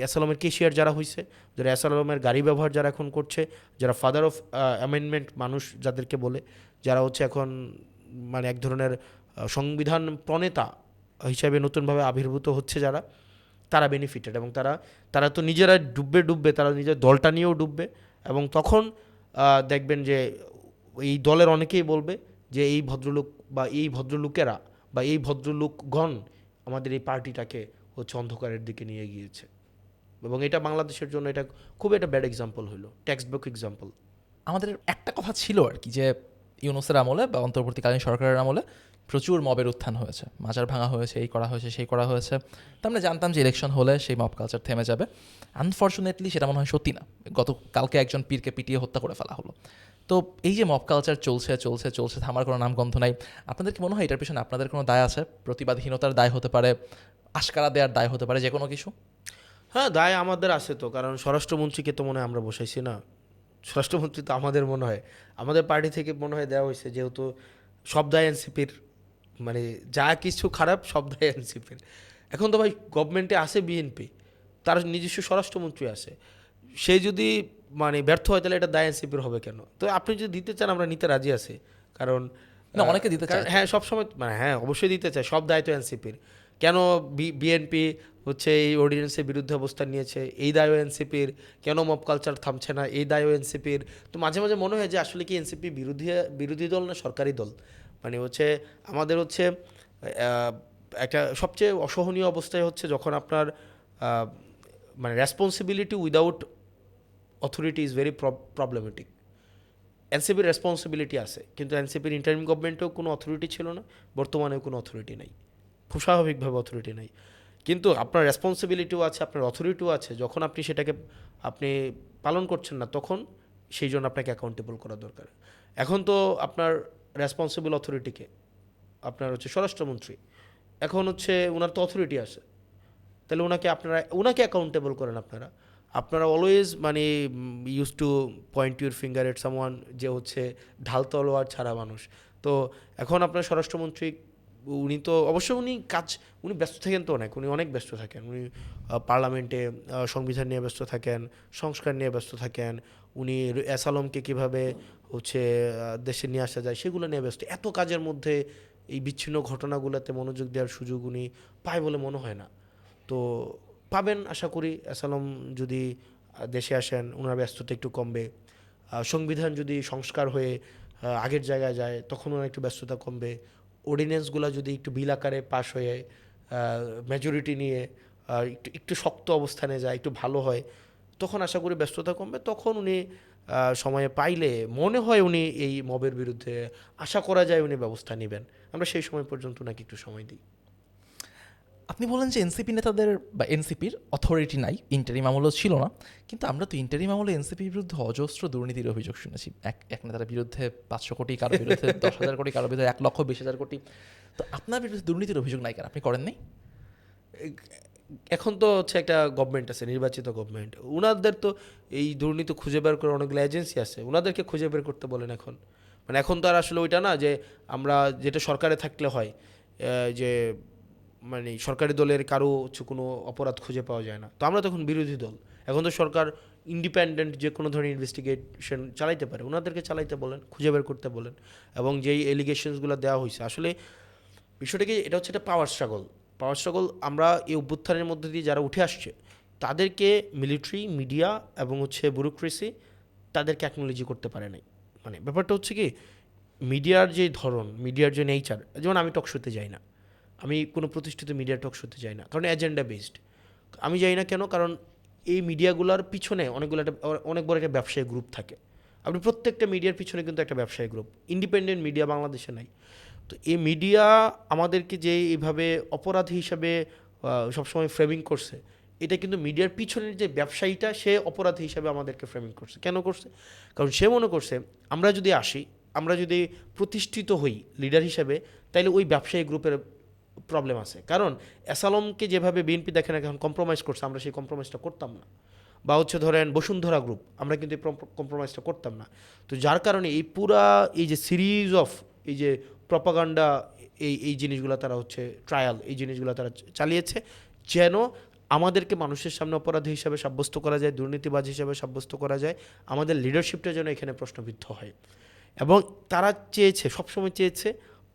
অ্যাসালমের কেশিয়ার যারা হয়েছে, যারা অ্যাসালমের গাড়ি ব্যবহার যারা এখন করছে, যারা ফাদার অফ অ্যামেন্ডমেন্ট মানুষ যাদেরকে বলে, যারা হচ্ছে এখন মানে এক ধরনের সংবিধান প্রণেতা হিসাবে নতুনভাবে আবির্ভূত হচ্ছে, যারা তারা বেনিফিটেড, এবং তারা তো নিজেরা ডুববে, তারা নিজের দলটা নিয়েও ডুববে। এবং তখন দেখবেন যে এই দলের অনেকেই বলবে যে এই ভদ্রলোক বা এই ভদ্রলোকেরা বা এই ভদ্রলোকগণ আমাদের এই পার্টিটাকে হচ্ছে অন্ধকারের দিকে নিয়ে গিয়েছে। এবং এটা বাংলাদেশের জন্য এটা খুব একটা ব্যাড এক্সাম্পল হলো, টেক্সট বুক এক্সাম্পল। আমাদের একটা কথা ছিল আর কি, যে ইউনূসের আমলে বা অন্তর্বর্তীকালীন সরকারের আমলে প্রচুর মবের উত্থান হয়েছে, মাজার ভাঙা হয়েছে, এই করা হয়েছে, সেই করা হয়েছে। তো আমরা জানতাম যে ইলেকশন হলে সেই মব কালচার থেমে যাবে। আনফর্চুনেটলি সেটা মনে হয় সত্যি না। কালকে একজন পীরকে পিটিয়ে হত্যা করে ফেলা হলো। তো এই যে মব কালচার চলছে, থামার কোনো নামগন্ধ নাই। আপনাদের কি মনে হয় এটার পিছনে আপনাদের কোনো দায় আছে? প্রতিবাদহীনতার দায় হতে পারে, আশকারা দেওয়ার দায় হতে পারে, যে কোনো কিছু? হ্যাঁ, দায় আমাদের আছে তো, কারণ স্বরাষ্ট্রমন্ত্রীকে তো মনে হয় আমরা বসাইছি না, স্বরাষ্ট্রমন্ত্রী তো আমাদের মনে হয় আমাদের পার্টি থেকে মনে হয় দেওয়া হয়েছে, যেহেতু সব দায় এনসিপির, মানে যা কিছু খারাপ সব দায় এনসিপির। এখন তো ভাই গভর্নমেন্টে আছে বিএনপি, তার নিজস্ব স্বরাষ্ট্রমন্ত্রী আছে, সে যদি মানে ব্যর্থ হয় তাহলে এটা দায় এনসিপির হবে কেন? তো আপনি যদি দিতে চান আমরা নিতে রাজি আছি, কারণ না, অনেকে দিতে চায়। হ্যাঁ, সবসময় মানে হ্যাঁ অবশ্যই দিতে চায়, সব দায় তো এনসিপির। কেন বিএনপি হচ্ছে এই অর্ডিন্যান্সের বিরুদ্ধে অবস্থান নিয়েছে, এই দায়ও এনসিপির, কেন মব কালচার থামছে না, এই দায়ও এনসিপির। তো মাঝে মাঝে মনে হয় যে আসলে কি এনসিপি বিরোধী দল না সরকারি দল? মানে হচ্ছে আমাদের হচ্ছে একটা সবচেয়ে অসহনীয় অবস্থায় হচ্ছে যখন আপনার মানে responsibility without authority is very problematic. এনসিপির রেসপন্সিবিলিটি আছে, কিন্তু এনসিপির ইন্টারিম গভর্নমেন্টেও কোনো অথরিটি ছিল না, বর্তমানেও কোনো অথরিটি নাই, খুব স্বাভাবিকভাবে অথরিটি নাই। কিন্তু আপনার রেসপন্সিবিলিটিও আছে, আপনার অথরিটিও আছে, যখন আপনি সেটাকে আপনি পালন করছেন না তখন সেই জন্য আপনাকে অ্যাকাউন্টেবল করা দরকার। এখন তো আপনার রেসপন্সিবল অথরিটিকে আপনার হচ্ছে স্বরাষ্ট্রমন্ত্রী, এখন হচ্ছে ওনার তো অথরিটি আছে, তাহলে ওনাকে অ্যাকাউন্টেবল করেন আপনারা। আপনারা অলওয়েজ মানে use to point your finger at someone, যে হচ্ছে ঢাল তলোয়ার ছাড়া মানুষ। তো এখন আপনার স্বরাষ্ট্রমন্ত্রী উনি তো অবশ্যই উনি ব্যস্ত থাকেন, তো উনি অনেক ব্যস্ত থাকেন। উনি পার্লামেন্টে সংবিধান নিয়ে ব্যস্ত থাকেন, সংস্কার নিয়ে ব্যস্ত থাকেন, উনি অ্যাসালমকে কীভাবে হচ্ছে দেশে নিয়ে আসা যায় সেগুলো নিয়ে ব্যস্ত। এত কাজের মধ্যে এই বিচ্ছিন্ন ঘটনাগুলোতে মনোযোগ দেওয়ার সুযোগ উনি পায় বলে মনে হয় না। তো পাবেন আশা করি, অ্যাসালম যদি দেশে আসেন ওনার ব্যস্ততা একটু কমবে। সংবিধান যদি সংস্কার হয়ে আগের জায়গায় যায় তখন ওনার একটু ব্যস্ততা কমবে। অর্ডিন্যান্সগুলো যদি একটু বিল আকারে পাশ হয়ে মেজরিটি নিয়ে একটু একটু শক্ত অবস্থানে যায়, একটু ভালো হয়, তখন আশা করি ব্যস্ততা কমবে। তখন উনি সময়ে পাইলে মনে হয় উনি এই মবের বিরুদ্ধে আশা করা যায় উনি ব্যবস্থা নেবেন। আমরা সেই সময় পর্যন্ত নাকি একটু সময় দিই। আপনি বলেন যে এনসিপি নেতাদের বা এনসিপির অথরিটি নাই, ইন্টারিম আমলও ছিল না, কিন্তু আমরা তো ইন্টারিম আমলে এনসিপির বিরুদ্ধে অজস্র দুর্নীতির অভিযোগ শুনেছি। এক নেতার বিরুদ্ধে 500 কোটি, কারো বিরুদ্ধে 10,000 কোটি, কারো বিরুদ্ধে 1,20,000 কোটি। তো আপনার বিরুদ্ধে দুর্নীতির অভিযোগ নাই কেন? আপনি করেন নাই? এখন তো হচ্ছে একটা গভর্নমেন্ট আছে, নির্বাচিত গভর্নমেন্ট, ওনাদের তো এই দুর্নীতি খুঁজে বের করে অনেকগুলো এজেন্সি আছে, ওনাদেরকে খুঁজে বের করতে বলেন। এখন মানে এখন তো আর আসলে ওইটা না যে আমরা যেটা সরকারে থাকলে হয়, যে মানে সরকারি দলের কারো হচ্ছে কোনো অপরাধ খুঁজে পাওয়া যায় না, তো আমরা তখন বিরোধী দল। এখন তো সরকার ইন্ডিপেন্ডেন্ট যে কোনো ধরনের ইনভেস্টিগেশন চালাইতে পারে, ওনাদেরকে চালাইতে বলেন, খুঁজে বের করতে বলেন। এবং যেই এলিগেশনসগুলো দেওয়া হয়েছে, আসলে বিষয়টা কি, এটা হচ্ছে একটা পাওয়ার স্ট্রাগল। আমরা এই অভ্যুত্থানের মধ্যে দিয়ে যারা উঠে আসছে তাদেরকে মিলিটারি, মিডিয়া এবং হচ্ছে ব্যুরোক্রেসি তাদেরকে অ্যাকনোলজি করতে পারে নাই। মানে ব্যাপারটা হচ্ছে কি, মিডিয়ার যে ধরন, মিডিয়ার যে নেচার, যেমন আমি টক শোতে যাই না, আমি কোনো প্রতিষ্ঠিত মিডিয়া টক শোতে যাই না, কারণ এজেন্ডা বেসড। আমি যাই না কেন? কারণ এই মিডিয়াগুলোর পিছনে অনেক বড় একটা ব্যবসায়ী গ্রুপ থাকে। আপনি প্রত্যেকটা মিডিয়ার পিছনে কিন্তু একটা ব্যবসায়ী গ্রুপ। ইন্ডিপেন্ডেন্ট মিডিয়া বাংলাদেশে নাই। তো এই মিডিয়া আমাদেরকে যে এইভাবে অপরাধী হিসাবে সবসময় ফ্রেমিং করছে, এটা কিন্তু মিডিয়ার পিছনের যে ব্যবসায়ীটা সে অপরাধী হিসাবে আমাদেরকে ফ্রেমিং করছে। কেন করছে? কারণ সে মনে করছে আমরা যদি আসি, আমরা যদি প্রতিষ্ঠিত হই লিডার হিসেবে, তাইলে ওই ব্যবসায়ী গ্রুপের প্রবলেম আছে। কারণ অ্যাসালমকে যেভাবে বিএনপি দেখেন এখন কম্প্রোমাইজ করছে, আমরা সেই কম্প্রোমাইজটা করতাম না। বা হচ্ছে ধরেন বসুন্ধরা গ্রুপ, আমরা কিন্তু এই কম্প্রোমাইজটা করতাম না। তো যার কারণে এই যে সিরিজ অফ এই যে প্রপাগান্ডা, এই জিনিসগুলো তারা হচ্ছে ট্রায়াল, এই জিনিসগুলো তারা চালিয়েছে যেন আমাদেরকে মানুষের সামনে অপরাধী হিসাবে সাব্যস্ত করা যায়, দুর্নীতিবাজ হিসাবে সাব্যস্ত করা যায়, আমাদের লিডারশিপটা যেন এখানে প্রশ্নবিদ্ধ হয়। এবং তারা সবসময় চেয়েছে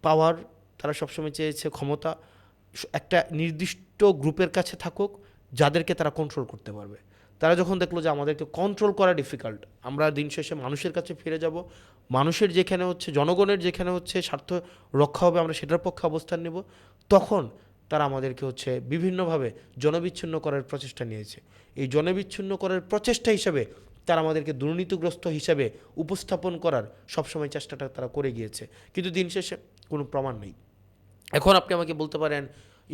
পাওয়ার, তারা সবসময় চেয়েছে ক্ষমতা একটা নির্দিষ্ট গ্রুপের কাছে থাকুক, যাদেরকে তারা কন্ট্রোল করতে পারবে। তারা যখন দেখলো যে আমাদেরকে কন্ট্রোল করা ডিফিকাল্ট, আমরা দিন শেষে মানুষের কাছে ফিরে যাব, মানুষের যেখানে হচ্ছে, জনগণের যেখানে হচ্ছে স্বার্থ রক্ষা হবে, আমরা সেটার পক্ষে অবস্থান নেব, তখন তারা আমাদেরকে হচ্ছে বিভিন্নভাবে জনবিচ্ছিন্ন করার প্রচেষ্টা নিয়েছে। এই জনবিচ্ছিন্ন করার প্রচেষ্টা হিসাবে তারা আমাদেরকে দুর্নীতিগ্রস্ত হিসাবে উপস্থাপন করার সবসময় চেষ্টাটা তারা করে গিয়েছে, কিন্তু দিন শেষে কোনো প্রমাণ নেই। এখন আপনি আমাকে বলতে পারেন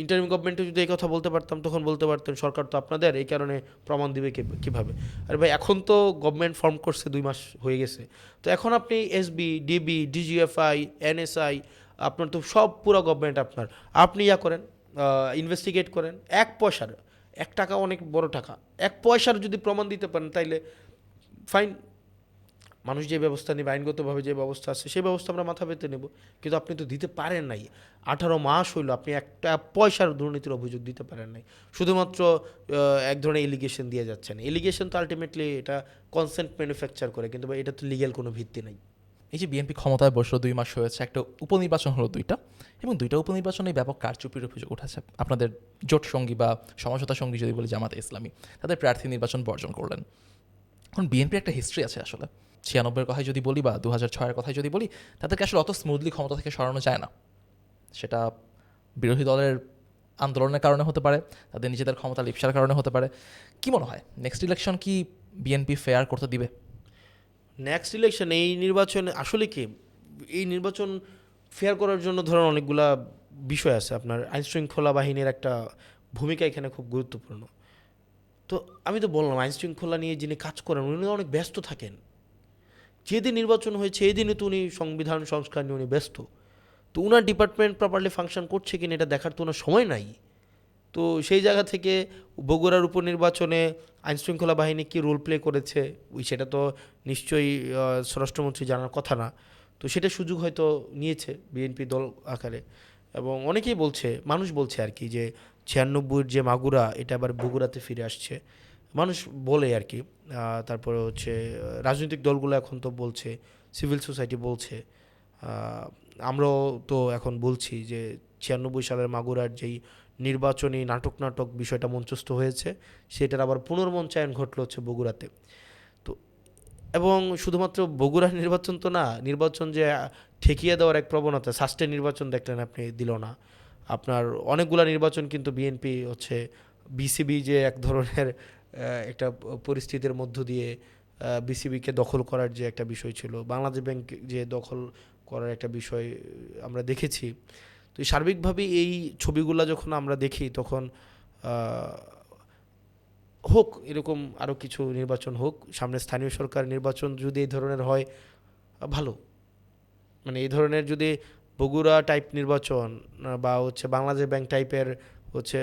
ইন্টারিম গভর্নমেন্টে যদি এই কথা বলতে পারতাম, তখন বলতে পারতেন সরকার তো আপনাদের, এই কারণে প্রমাণ দিবে কীভাবে? আরে ভাই, এখন তো গভর্নমেন্ট ফর্ম করছে 2 মাস হয়ে গেছে, তো এখন আপনি এসবি, ডিবি, ডিজিএফআই, এনএসআই, আপনার তো সব পুরো গভর্নমেন্ট আপনার, আপনি করেন, ইনভেস্টিগেট করেন। 1 টাকা অনেক বড় টাকা, 1 পয়সার যদি প্রমাণ দিতে পারেন তাইলে ফাইন, মানুষ যে ব্যবস্থা নেবে, আইনগতভাবে যে ব্যবস্থা আছে সেই ব্যবস্থা আমরা মাথা পেতে নেব। কিন্তু আপনি তো দিতে পারেন নাই, 18 মাস হইল আপনি 1 পয়সার দুর্নীতির অভিযোগ দিতে পারেন নাই, শুধুমাত্র এক ধরনের এলিগেশন দিয়ে যাচ্ছেন। এলিগেশন তো আলটিমেটলি এটা কনসেন্ট ম্যানুফ্যাকচার করে, কিন্তু এটা তো লিগ্যাল কোনো ভিত্তি নাই। এই যে বিএনপি ক্ষমতায় বসলো 2 মাস হয়েছে, একটা উপনির্বাচন হলো 2টা, এবং দুইটা উপনির্বাচনে ব্যাপক কারচুপির অভিযোগ উঠেছে। আপনাদের জোট সঙ্গী বা সমঝোতা সঙ্গী যদি বলি জামাতে ইসলামী, তাদের প্রার্থী নির্বাচন বর্জন করলেন। এখন বিএনপির একটা হিস্ট্রি আছে আসলে, 96-এর কথাই যদি বলি বা 2006-এর কথাই যদি বলি, তাদেরকে আসলে অত স্মুথলি ক্ষমতা থেকে সরানো যায় না। সেটা বিরোধী দলের আন্দোলনের কারণে হতে পারে, তাদের নিজেদের ক্ষমতা লিপসার কারণে হতে পারে। কি মনে হয় নেক্সট ইলেকশন কি বিএনপি ফেয়ার করতে দিবে? নেক্সট ইলেকশন, এই নির্বাচন আসলে কি, এই নির্বাচন ফেয়ার করার জন্য ধরেন অনেকগুলা বিষয় আছে। আপনার আইনশৃঙ্খলা বাহিনীর একটা ভূমিকা এখানে খুব গুরুত্বপূর্ণ। তো আমি তো বললাম, আইনশৃঙ্খলা নিয়ে যিনি কাজ করেন উনি অনেক ব্যস্ত থাকেন। যেদিন নির্বাচন হয়েছে এই দিনে তো উনি সংবিধান সংস্কার নিয়ে উনি ব্যস্ত। তো ওনার ডিপার্টমেন্ট প্রপারলি ফাংশন করছে কিনা এটা দেখার তো ওনার সময় নাই। তো সেই জায়গা থেকে বগুড়ার উপনির্বাচনে আইনশৃঙ্খলা বাহিনী কী রোল প্লে করেছে সেটা তো নিশ্চয়ই স্বরাষ্ট্রমন্ত্রী জানার কথা না। তো সেটা সুযোগ হয়তো নিয়েছে বিএনপি দল আকারে। এবং অনেকেই বলছে, মানুষ বলছে আর কি, যে 96-র যে মাগুরা এটা আবার বগুড়াতে ফিরে আসছে, মানুষ বলে আর কি। তারপরে হচ্ছে রাজনৈতিক দলগুলো এখন তো বলছে, সিভিল সোসাইটি বলছে, আমরাও তো এখন বলছি যে 96 সালের মাগুরার যেই নির্বাচনী নাটক বিষয়টা মঞ্চস্থ হয়েছে সেটার আবার পুনর্মঞ্চায়ন ঘটল হচ্ছে বগুড়াতে। তো এবং শুধুমাত্র বগুড়ার নির্বাচন তো না, নির্বাচন যে ঠেকিয়ে দেওয়ার এক প্রবণতা, সাস্টেন নির্বাচন দেখলেন আপনি, দিল না। আপনার অনেকগুলা নির্বাচন কিন্তু বিএনপি হচ্ছে, বিসিবি যে এক ধরনের একটা পরিস্থিতির মধ্য দিয়ে বিসিবিকে দখল করার যে একটা বিষয় ছিল, বাংলাদেশ ব্যাংক যে দখল করার একটা বিষয় আমরা দেখেছি। তো সার্বিকভাবে এই ছবিগুলো যখন আমরা দেখি তখন হোক এরকম আরও কিছু নির্বাচন হোক সামনে, স্থানীয় সরকার নির্বাচন যদি এই ধরনের হয় ভালো। মানে এই ধরনের যদি বগুড়া টাইপ নির্বাচন বা হচ্ছে বাংলাদেশ ব্যাংক টাইপের হচ্ছে,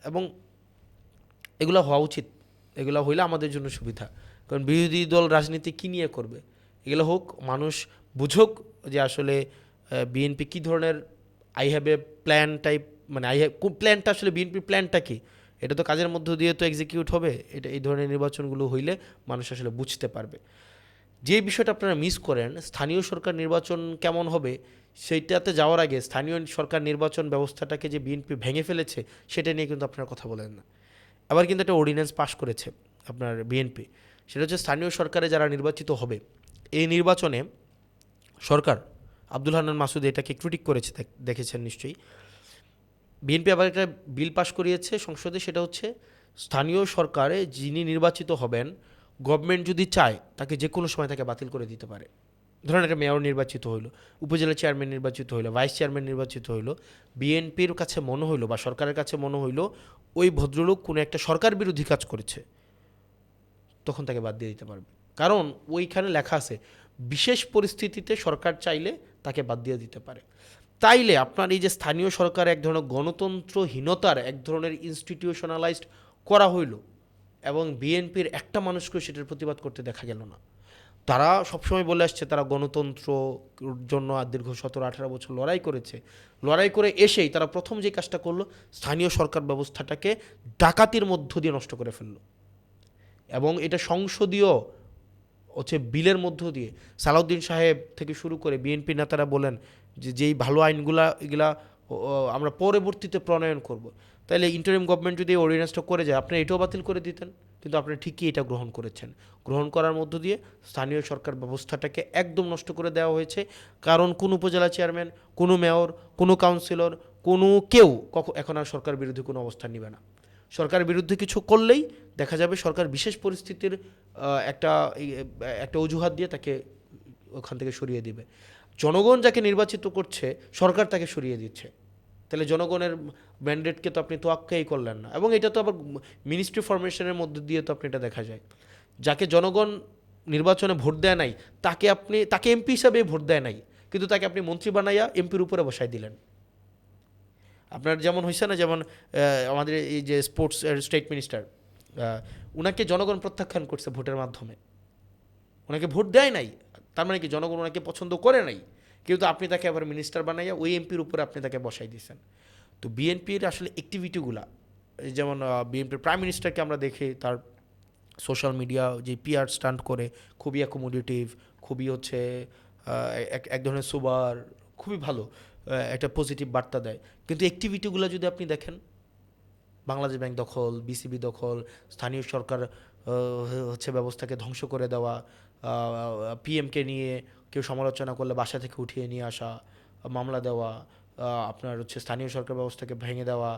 এবং এগুলো হওয়া উচিত, এগুলো হইলে আমাদের জন্য সুবিধা। কারণ বিরোধী দল রাজনীতি কী নিয়ে করবে, এগুলো হোক, মানুষ বুঝুক যে আসলে বিএনপি কী ধরনের I have a plan type, মানে আই হ্যাভ প্ল্যানটা আসলে বিএনপির প্ল্যানটা কি, এটা তো কাজের মধ্য দিয়ে তো এক্সিকিউট হবে। এটা এই ধরনের নির্বাচনগুলো হইলে মানুষ আসলে বুঝতে পারবে। যে বিষয়টা আপনারা মিস করেন, স্থানীয় সরকার নির্বাচন কেমন হবে সেইটাতে যাওয়ার আগে স্থানীয় সরকার নির্বাচন ব্যবস্থাটাকে যে বিএনপি ভেঙে ফেলেছে সেটা নিয়ে কিন্তু আপনারা কথা বলেন না। আবার কিন্তু একটা অর্ডিন্যান্স পাশ করেছে আপনার বিএনপি, সেটা হচ্ছে স্থানীয় সরকারে যারা নির্বাচিত হবে এই নির্বাচনে সরকার, আব্দুল হান্নান মাসুদ এটাকে ক্রিটিক করেছে, দেখেছেন নিশ্চয়ই। বিএনপি আবার একটা বিল পাশ করিয়েছে সংসদে, সেটা হচ্ছে স্থানীয় সরকারে যিনি নির্বাচিত হবেন, গভর্নমেন্ট যদি চায় তাকে যে কোনো সময় তাকে বাতিল করে দিতে পারে। ধরেন একটা মেয়র নির্বাচিত হইলো, উপজেলা চেয়ারম্যান নির্বাচিত হইলো, ভাইস চেয়ারম্যান নির্বাচিত হইলো, বিএনপির কাছে মনে হইলো বা সরকারের কাছে মনে হইলো ওই ভদ্রলোক কোনো একটা সরকার বিরোধী কাজ করেছে, তখন তাকে বাদ দিয়ে দিতে পারবে। কারণ ওইখানে লেখা আছে বিশেষ পরিস্থিতিতে সরকার চাইলে তাকে বাদ দিয়ে দিতে পারে। তাইলে আপনার এই যে স্থানীয় সরকার এক ধরনের গণতন্ত্রহীনতার এক ধরনের ইনস্টিটিউশনালাইজড করা হইল, এবং বিএনপির একটা মানুষকে সেটার প্রতিবাদ করতে দেখা গেল না। তারা সবসময় বলে আসছে তারা গণতন্ত্রর জন্য দীর্ঘ 17-18 বছর লড়াই করেছে। লড়াই করে এসেই তারা প্রথম যে কাজটা করলো, স্থানীয় সরকার ব্যবস্থাটাকে ডাকাতির মধ্য দিয়ে নষ্ট করে ফেললো। এবং এটা সংসদীয় হচ্ছে বিলের মধ্য দিয়ে সালাউদ্দিন সাহেব থেকে শুরু করে বিএনপি নেতারা বলেন যে যেই ভালো আইনগুলা এগুলা আমরা পরবর্তীতে প্রণয়ন করব। তাইলে ইন্টারিম গভর্নমেন্ট যদি অর্ডিন্যান্সটা করে যায়, আপনি এটাও বাতিল করে দিতেন, কিন্তু আপনি ঠিকই এটা গ্রহণ করেছেন। গ্রহণ করার মধ্য দিয়ে স্থানীয় সরকার ব্যবস্থাটাকে একদম নষ্ট করে দেওয়া হয়েছে। কারণ কোন উপজেলা চেয়ারম্যান, কোনো মেয়র, কোনো কাউন্সিলর, কোনো কেউ এখন আর সরকার বিরোধী কোনো অবস্থান নেবে না। সরকারের বিরুদ্ধে কিছু করলেই দেখা যাবে সরকার বিশেষ পরিস্থিতির একটা একটা অজুহাত দিয়ে তাকে ওখান থেকে সরিয়ে দিবে। জনগণ যাকে নির্বাচিত করছে সরকার তাকে সরিয়ে দিচ্ছে, তাহলে জনগণের ম্যান্ডেটকে তো আপনি তোয়াক্কাই করলেন না। এবং এটা তো আবার মিনিস্ট্রি ফরমেশনের মধ্যে দিয়ে তো আপনি এটা দেখা যায়, যাকে জনগণ নির্বাচনে ভোট দেয় নাই তাকে এমপি হিসাবে ভোট দেয় নাই, কিন্তু তাকে আপনি মন্ত্রী বানাইয়া এমপির উপরে বসাই দিলেন। আপনার যেমন হয়েছে না, যেমন আমাদের এই যে স্পোর্টস স্টেট মিনিস্টার, ওনাকে জনগণ প্রত্যাখ্যান করছে ভোটের মাধ্যমে, ওনাকে ভোট দেয় নাই, তার মানে কি জনগণ ওনাকে পছন্দ করে নাই, কিন্তু আপনি তাকে আবার মিনিস্টার বানাইয়া ওই এমপির উপরে আপনি তাকে বসাই দিয়েছেন। তো বিএনপির আসলে অ্যাক্টিভিটিগুলা, যেমন বিএনপির প্রাইম মিনিস্টারকে আমরা দেখি তার সোশ্যাল মিডিয়া যে পিআর স্টান্ট করে, খুবই অ্যাকোমোডেটিভ, খুবই হচ্ছে এক ধরনের সুবার, খুবই ভালো। একটা পজিটিভ বার্তা দেয়, কিন্তু অ্যাক্টিভিটিগুলো যদি আপনি দেখেন, বাংলাদেশ ব্যাংক দখল, বিসিবি দখল, স্থানীয় সরকার হচ্ছে ব্যবস্থাকে ধ্বংস করে দেওয়া, পিএমকে নিয়ে কেউ সমালোচনা করলে বাসা থেকে উঠিয়ে নিয়ে আসা, মামলা দেওয়া, আপনার হচ্ছে স্থানীয় সরকার ব্যবস্থাকে ভেঙে দেওয়া,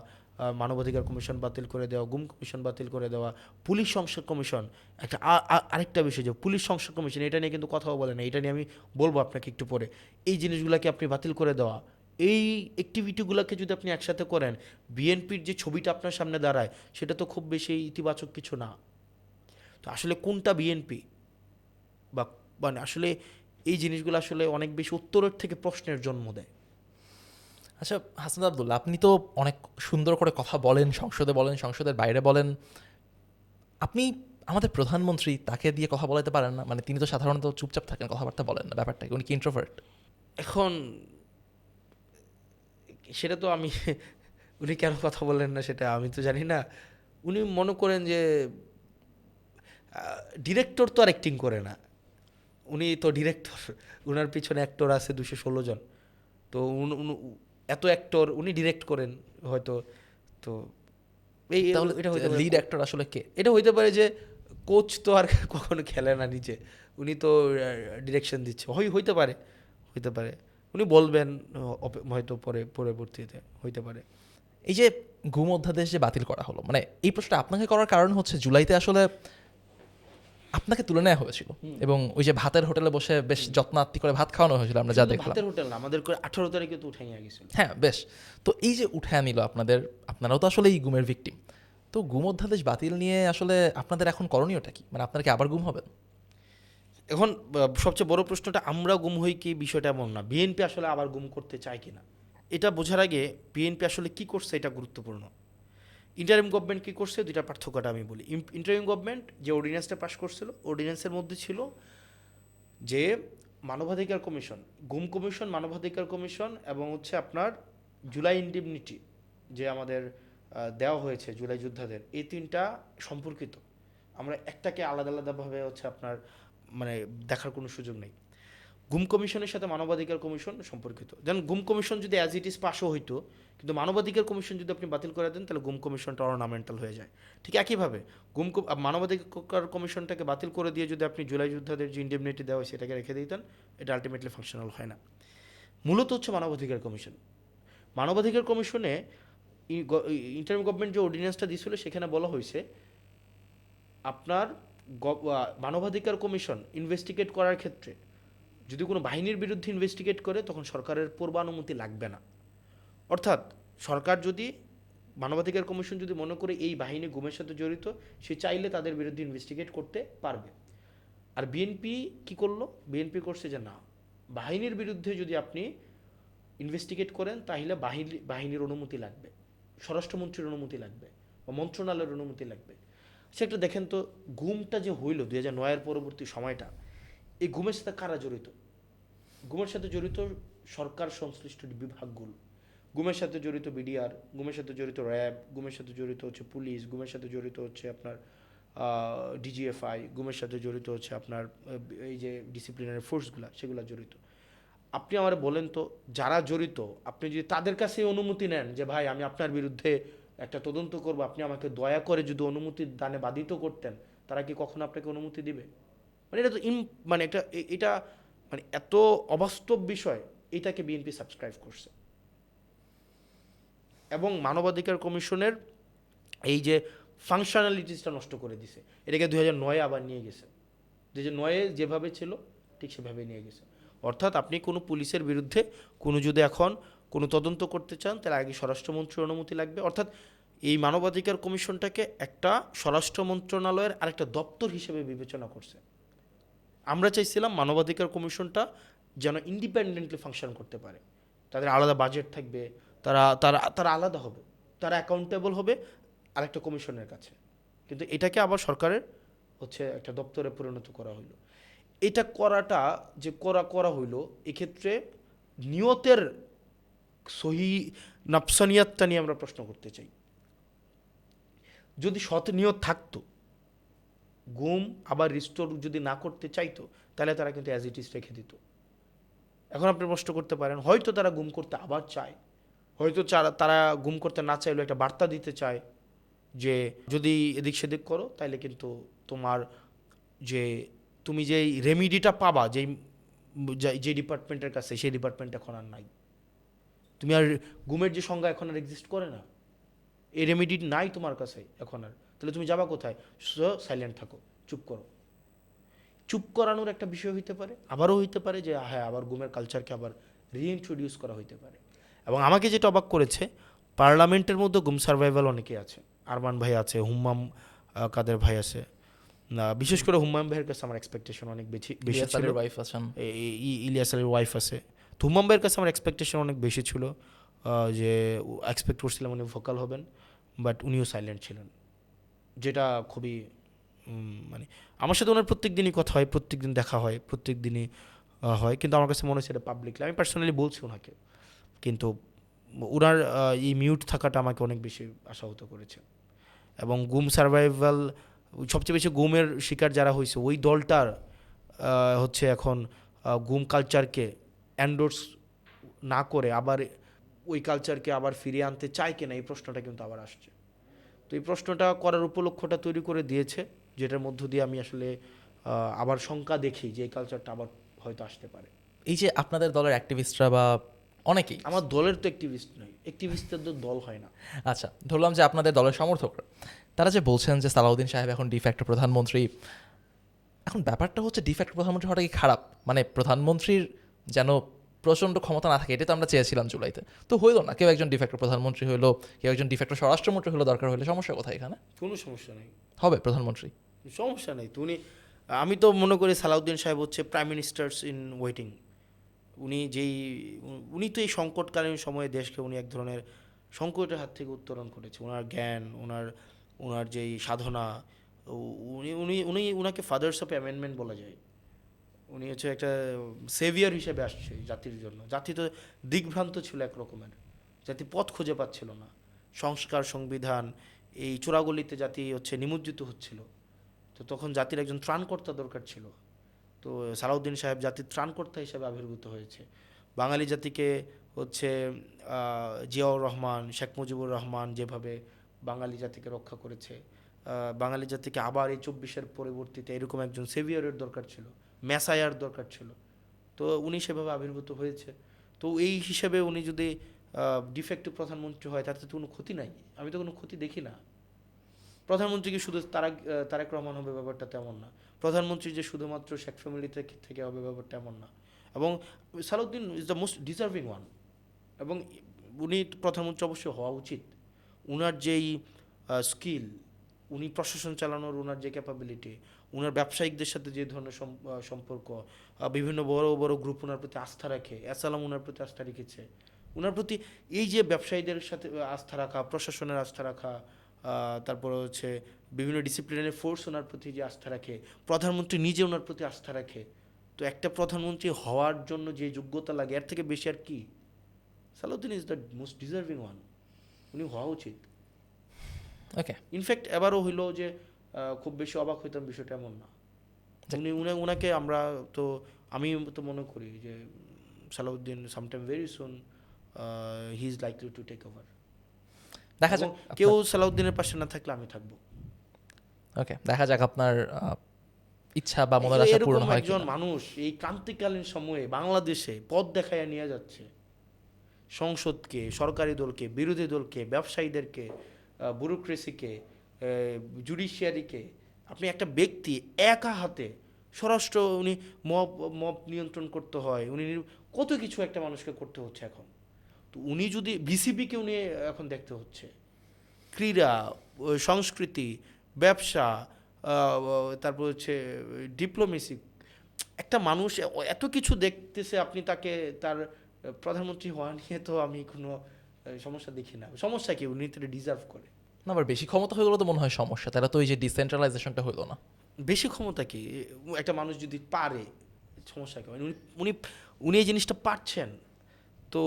মানবাধিকার কমিশন বাতিল করে দেওয়া, গুম কমিশন বাতিল করে দেওয়া, পুলিশ সংস্কার কমিশন, একটা আরেকটা বিষয় যে পুলিশ সংস্কার কমিশন, এটা নিয়ে কিন্তু কথাও বলে না, এটা নিয়ে আমি বলবো আপনাকে একটু পরে। এই জিনিসগুলোকে আপনি বাতিল করে দেওয়া, এই অ্যাক্টিভিটিগুলোকে যদি আপনি একসাথে করেন, বিএনপির যে ছবিটা আপনার সামনে দাঁড়ায় সেটা তো খুব বেশি ইতিবাচক কিছু না। তো আসলে কোনটা বিএনপি, বা মানে আসলে এই জিনিসগুলো আসলে অনেক বেশি উত্তরের থেকে প্রশ্নের জন্ম দেয়। আচ্ছা হাসনাত আবদুল্লাহ, আপনি তো অনেক সুন্দর করে কথা বলেন, সংসদে বলেন, সংসদের বাইরে বলেন। আপনি আমাদের প্রধানমন্ত্রী, তাকে দিয়ে কথা বলাতে পারেন না? মানে তিনি তো সাধারণত চুপচাপ থাকেন, কথাবার্তা বলেন না, ব্যাপারটা কি? উনি কি ইন্ট্রোভার্ট? এখন সেটা তো আমি উনি কেন কথা বললেন না সেটা আমি তো জানি না। উনি মনে করেন যে ডিরেক্টর তো আর অ্যাক্টিং করে না, উনি তো ডিরেক্টর, উনার পিছনে অ্যাক্টর আছে 216 জন। তো এত অ্যাক্টর উনি ডিরেক্ট করেন হয়তো। তো তাহলে এটা হইতে পারে, লিড অ্যাক্টর আসলে কে? এটা হইতে পারে যে কোচ তো আর কখনো খেলে না নিজে, উনি তো ডিরেকশন দিচ্ছে, হইতে পারে, হইতে পারে উনি বলবেন হয়তো পরবর্তীতে হইতে পারে। এই যে গুম অধ্যাদেশ যে বাতিল করা হলো, মানে এই প্রশ্নটা আপনাকে করার কারণ হচ্ছে জুলাইতে আসলে আপনাকে তুলে নেওয়া হয়েছিল এবং ওই যে ভাতের হোটেলে বসে বেশ যত্নাত্তি করে ভাত খাওয়ানো হয়েছিল, আমরা যা দেখলাম। ভাতের হোটেল না, আমাদের 18 তারিখে তো উঠে নিয়ে গেছিল। হ্যাঁ বেশ। তো এই যে উঠায় নিল আপনাদের, আপনারাও তো আসলে এই গুমের ভিকটিম। তো গুম অধ্যাদেশ বাতিল নিয়ে আসলে আপনাদের এখন করণীয়টা কি? মানে আপনারা কি আবার গুম হবেন? এখন সবচেয়ে বড় প্রশ্নটা, আমরা গুম হই কি, বিষয়টা এমন না বিএনপি আসলে আবার গুম করতে চায় কিনা। এটা বোঝার আগে বিএনপি আসলে কি করছে এটা গুরুত্বপূর্ণ। ইন্টারিম গভর্নমেন্ট কী করছে, দুইটা পার্থক্যটা আমি বলি। ইন্টারিম গভর্নমেন্ট যে অর্ডিন্যান্সটা পাশ করছিল, অর্ডিন্যান্সের মধ্যে ছিল যে মানবাধিকার কমিশন, গুম কমিশন, মানবাধিকার কমিশন এবং হচ্ছে আপনার জুলাই ইন্ডিমনিটি যে আমাদের দেওয়া হয়েছে জুলাই যোদ্ধাদের, এই তিনটা সম্পর্কিত। আমরা একটাকে আলাদা আলাদাভাবে হচ্ছে আপনার মানে দেখার কোনো সুযোগ নেই। গুম কমিশনের সাথে মানবাধিকার কমিশন সম্পর্কিত। যেন গুম কমিশন যদি অ্যাজ ইট ইজ পাশও হইতো, কিন্তু মানবাধিকার কমিশন যদি আপনি বাতিল করে দেন তাহলে গুম কমিশনটা অর্নামেন্টাল হয়ে যায়। ঠিক একইভাবে মানবাধিকার কমিশনটাকে বাতিল করে দিয়ে যদি আপনি জুলাই যোদ্ধাদের যে ইন্ডেমনিটি দেওয়া হয় সেটাকে রেখে দিতেন, এটা আলটিমেটলি ফাংশনাল হয় না। মূলত হচ্ছে মানবাধিকার কমিশন। মানবাধিকার কমিশনে ইন্টারিম গভর্নমেন্ট যে অর্ডিন্যান্সটা দিয়েছিল সেখানে বলা হয়েছে আপনার মানবাধিকার কমিশন ইনভেস্টিগেট করার ক্ষেত্রে যদি কোনো বাহিনীর বিরুদ্ধে ইনভেস্টিগেট করে তখন সরকারের পূর্বানুমতি লাগবে না। অর্থাৎ সরকার যদি, মানবাধিকার কমিশন যদি মনে করে এই বাহিনী গুমের সাথে জড়িত, সে চাইলে তাদের বিরুদ্ধে ইনভেস্টিগেট করতে পারবে। আর বিএনপি কি করলো, বিএনপি করছে যে না, বাহিনীর বিরুদ্ধে যদি আপনি ইনভেস্টিগেট করেন তাহলে বাহিনীর অনুমতি লাগবে, স্বরাষ্ট্রমন্ত্রীর অনুমতি লাগবে বা মন্ত্রণালয়ের অনুমতি লাগবে। সেটা দেখেন তো, গুমটা যে হইল 2009-এর পরবর্তী সময়টা, এই গুমের সাথে কারা জড়িত? গুমের সাথে জড়িত সরকার সংশ্লিষ্ট বিভাগগুলো, গুমের সাথে জড়িত বিডিআর, গুমের সাথে জড়িত র্যাব, গুমের সাথে জড়িত হচ্ছে পুলিশ, গুমের সাথে জড়িত হচ্ছে আপনার ডিজিএফআই, গুমের সাথে জড়িত হচ্ছে আপনার এই যে ডিসিপ্লিনারি ফোর্সগুলো, সেগুলো জড়িত। আপনি আমার বলেন তো, যারা জড়িত আপনি যদি তাদের কাছে অনুমতি নেন যে ভাই আমি আপনার বিরুদ্ধে একটা তদন্ত করব, আপনি আমাকে দয়া করে যদি অনুমতি দানে বাধিত করতেন, তারা কি কখনো আপনাকে অনুমতি দিবে? মানে এটা তো মানে এটা মানে এত অবাস্তব বিষয়, এটাকে বিএনপি সাবস্ক্রাইব করছে। এবং মানবাধিকার কমিশনের এই যে ফাংশনালিটিসটা নষ্ট করে দিছে, এটাকে 2009-এ আবার নিয়ে গেছে। 2009-এ যেভাবে ছিল ঠিক সেভাবে নিয়ে গেছে। অর্থাৎ আপনি কোনো পুলিশের বিরুদ্ধে কোনো যদি এখন কোনো তদন্ত করতে চান তাহলে আগে স্বরাষ্ট্রমন্ত্রীর অনুমতি লাগবে। অর্থাৎ এই মানবাধিকার কমিশনটাকে একটা স্বরাষ্ট্র মন্ত্রণালয়ের আরেকটা দপ্তর হিসেবে বিবেচনা করছে। আমরা চাইছিলাম মানবাধিকার কমিশনটা যেন ইন্ডিপেন্ডেন্টলি ফাংশন করতে পারে, তাদের আলাদা বাজেট থাকবে, তারা তারা তারা আলাদা হবে, তারা অ্যাকাউন্টেবল হবে আরেকটা কমিশনের কাছে। কিন্তু এটাকে আবার সরকারের হচ্ছে একটা দপ্তরে পরিণত করা হইলো। এটা করাটা যে করা হইলো, এক্ষেত্রে নিয়তের সহি নাফসানিয়াতটা নিয়ে আমরা প্রশ্ন করতে চাই। যদি সৎ নিয়ত থাকতো, গুম আবার রিস্টোর যদি না করতে চাইতো, তাহলে তারা কিন্তু অ্যাজ ইট ইজ রেখে দিত এখন আপনি প্রশ্ন করতে পারেন, হয়তো তারা গুম করতে আবার চায়, হয়তো তারা গুম করতে না চাইলেও একটা বার্তা দিতে চায় যে যদি এদিক সেদিক করো তাইলে কিন্তু তোমার যে তুমি যেই রেমিডিটা পাবা যে ডিপার্টমেন্টের কাছে, সেই ডিপার্টমেন্ট এখন আর নাই। তুমি আর গুমের যে সংজ্ঞা এখন আর এক্সিস্ট করে না, এই রেমিডি নাই তোমার কাছে এখন আর, তাহলে তুমি যাবা কোথায়? সাইলেন্ট থাকো, চুপ করো। চুপ করানোর একটা বিষয় হইতে পারে, আবারও হইতে পারে যে হ্যাঁ আবার গুমের কালচারকে আবার রিইন্ট্রোডিউস করা হইতে পারে। এবং আমাকে যেটা অবাক করেছে, পার্লামেন্টের মধ্যে গুম সার্ভাইভাল অনেকে আছে। আরমান ভাই আছে, হুম্মাম কাদের ভাই আছে। বিশেষ করে হুম্মাম ভাইয়ের কাছে আমার এক্সপেকটেশন অনেক বেশি ছিল। ওয়াইফ আছেন, ইলিয়াস আলীর ওয়াইফ আছে। তো হুম্মাম ভাইয়ের কাছে আমার এক্সপেকটেশন অনেক বেশি ছিল, যে এক্সপেক্ট করছিলাম উনি ভোকাল হবেন, বাট উনিও সাইলেন্ট ছিলেন, যেটা খুবই মানে আমার সাথে ওনার প্রত্যেক দিনই কথা হয়, প্রত্যেক দিন দেখা হয়, প্রত্যেক দিনই হয়, কিন্তু আমার কাছে মনে হচ্ছে এটা পাবলিকলি, আমি পার্সোনালি বলছি ওনাকে, কিন্তু ওনার এই মিউট থাকাটা আমাকে অনেক বেশি আশাহত করেছে। এবং গুম সার্ভাইভাল, সবচেয়ে বেশি গুমের শিকার যারা হয়েছে ওই দলটার হচ্ছে এখন গুম কালচারকে এন্ডোর্স না করে আবার ওই কালচারকে আবার ফিরিয়ে আনতে চায় কিনা, এই প্রশ্নটা কিন্তু আবার আসছে। তো এই প্রশ্নটা করার উপলক্ষটা তৈরি করে দিয়েছে, যেটার মধ্য দিয়ে আমি আসলে আবার শঙ্কা দেখি যে এই কালচারটা আবার হয়তো আসতে পারে। এই যে আপনাদের দলের অ্যাক্টিভিস্টরা বা অনেকেই, আমার দলের তো অ্যাক্টিভিস্ট নয়, অ্যাক্টিভিস্টদের তো দল হয় না। আচ্ছা ধরলাম যে আপনাদের দলের সমর্থকরা, তারা যে বলছেন যে সালাউদ্দিন সাহেব এখন ডিফ্যাক্টো প্রধানমন্ত্রী, এখন ব্যাপারটা হচ্ছে ডিফ্যাক্টো প্রধানমন্ত্রী হওয়াটা কি খারাপ? মানে প্রধানমন্ত্রীর যেন প্রচণ্ড ক্ষমতা না থাকে, এটা তো আমরা চেয়েছিলাম জুলাইতে, তো হইলো না। কেউ একজন ডিফ্যাক্টো প্রধানমন্ত্রী হলো, কেউ একজন ডিফ্যাক্টো স্বরাষ্ট্রমন্ত্রী হলো, দরকার হলে সমস্যা কোথায় এখানে? কোনো সমস্যা নেই, হবে প্রধানমন্ত্রী, সমস্যা নেই। তো আমি তো মনে করি সালাউদ্দিন সাহেব হচ্ছে প্রাইম মিনিস্টার্স ইন ওয়েটিং। উনি তো এই সংকটকালীন সময়ে দেশকে উনি এক ধরনের সংকটের হাত থেকে উত্তরণ করেছে। ওনার জ্ঞান, ওনার যেই সাধনা, উনাকে ফাদার্স অফ অ্যামেন্ডমেন্ট বলা যায়। উনি হচ্ছে একটা সেভিয়ার হিসেবে আসছে জাতির জন্য। জাতি তো দিগ্ভ্রান্ত ছিল এক রকমের, জাতি পথ খুঁজে পাচ্ছিল না। সংস্কার, সংবিধান, এই চোরাগলিতে জাতি হচ্ছে নিমজ্জিত হচ্ছিল। তো তখন জাতির একজন ত্রাণকর্তা দরকার ছিল। তো সালাউদ্দিন সাহেব জাতির ত্রাণকর্তা হিসেবে আবির্ভূত হয়েছে। বাঙালি জাতিকে হচ্ছে জিয়াউর রহমান, শেখ মুজিবুর রহমান যেভাবে বাঙালি জাতিকে রক্ষা করেছে, বাঙালি জাতিকে আবার এই 24-এর পরবর্তীতে এরকম একজন সেভিয়ারের দরকার ছিল, মেসায়ার দরকার ছিল। তো উনি সেভাবে আবির্ভূত হয়েছে। তো এই হিসেবে উনি যদি ডিফেক্টিভ প্রধানমন্ত্রী হয়, তাতে তো কোনো ক্ষতি নাই, আমি তো কোনো ক্ষতি দেখি না। প্রধানমন্ত্রী কি শুধু তারেক রহমান হবে, ব্যাপারটা তেমন না। প্রধানমন্ত্রী যে শুধুমাত্র শেখ ফ্যামিলি থেকে হবে, ব্যাপারটা এমন না। এবং Salahuddin is the most deserving one, এবং উনি প্রধানমন্ত্রী অবশ্যই হওয়া উচিত। উনার যেই স্কিল, উনি প্রশাসন চালানোর উনার যে ক্যাপাবিলিটি, উনার ব্যবসায়িকদের সাথে যে ধরনের সম্পর্ক, বিভিন্ন বড় বড় গ্রুপ উনার প্রতি আস্থা রাখে, অ্যাসালাম উনার প্রতি আস্থা রেখেছে। উনার প্রতি এই যে ব্যবসায়ীদের সাথে আস্থা রাখা, প্রশাসনের আস্থা রাখা, তারপরে হচ্ছে বিভিন্ন ডিসিপ্লিনারি ফোর্স ওনার প্রতি যে আস্থা রাখে, প্রধানমন্ত্রী নিজে ওনার প্রতি আস্থা রাখে। তো একটা প্রধানমন্ত্রী হওয়ার জন্য যে যোগ্যতা লাগে, এর থেকে বেশি আর কি? Salahuddin is the most deserving one, উনি হওয়া উচিত। ওকে, ইনফ্যাক্ট এবারও হইলো যে খুব বেশি অবাক হইতাম বিষয়টা এমন না। উনাকে আমরা তো, আমি তো মনে করি যে Salahuddin sometime very soon he is likely to take over. দেখা যাক। কেউ সালাউদ্দিনের পাশে না থাকলে আমি থাকবো। ওকে, দেখা যাক আপনার ইচ্ছা বা মনের আশা পূরণ হয় একজন কিনা। মানুষ এই ক্রান্তিকালীন সময়ে বাংলাদেশে পথ দেখাইয়া নিয়ে যাচ্ছে সংসদকে, সরকারি দলকে, বিরোধী দলকে, ব্যবসায়ীদেরকে, ব্যুরোক্রেসিকে, জুডিশিয়ারিকে। আপনি একটা ব্যক্তি একা হাতে স্বরাষ্ট্র, উনি মব নিয়ন্ত্রণ করতে হয়, উনি কত কিছু একটা মানুষকে করতে হচ্ছে এখন। তো উনি যদি বিসিবিকে উনি এখন দেখতে হচ্ছে, ক্রীড়া, সংস্কৃতি, ব্যবসা, তারপর হচ্ছে ডিপ্লোমেসি, একটা মানুষ এত কিছু দেখতেছে, আপনি তাকে তার প্রধানমন্ত্রী হওয়া নিয়ে তো আমি কোনো সমস্যা দেখি না। সমস্যা কি? উনি তো ডিজার্ভ করে। না, আবার বেশি ক্ষমতা হয়ে গেলে তো মনে হয় সমস্যা, তারা তো এই যে ডিসেন্ট্রালাইজেশনটা হইলো না। বেশি ক্ষমতা কি? একটা মানুষ যদি পারে, সমস্যা কি? উনি উনি উনি এই জিনিসটা পারছেন, তো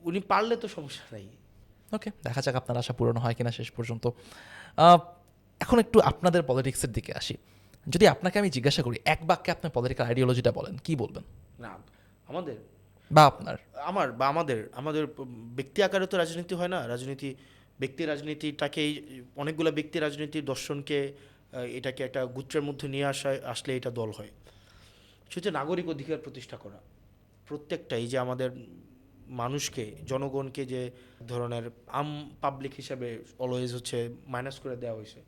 উনি পারলে তো সমস্যা নাই। ওকে, দেখা যাক আপনার আশা পূরণ হয় কিনা শেষ পর্যন্ত। এখন একটু আপনাদের পলিটিক্সের দিকে আসি। যদি আপনাকে আমি জিজ্ঞাসা করি এক বাক্যে আপনার পলিটিক্যাল আইডিওলজিটা বলেন, কি বলবেন? না, আমাদের বা আপনার? আমার বা আমাদের আমাদের ব্যক্তি আকারে তো রাজনীতি হয় না। রাজনীতিটাকেই অনেকগুলো ব্যক্তি রাজনীতির দর্শনকে এটাকে একটা গুচ্ছের মধ্যে নিয়ে আসলে এটা দল হয়। সেটা হচ্ছে নাগরিক অধিকার প্রতিষ্ঠা করা। প্রত্যেকটা এই যে আমাদের মানুষকে, জনগণকে যে ধরনের পাবলিক হিসাবে অলওয়েজ হচ্ছে মাইনাস করে দেওয়া হয়েছে,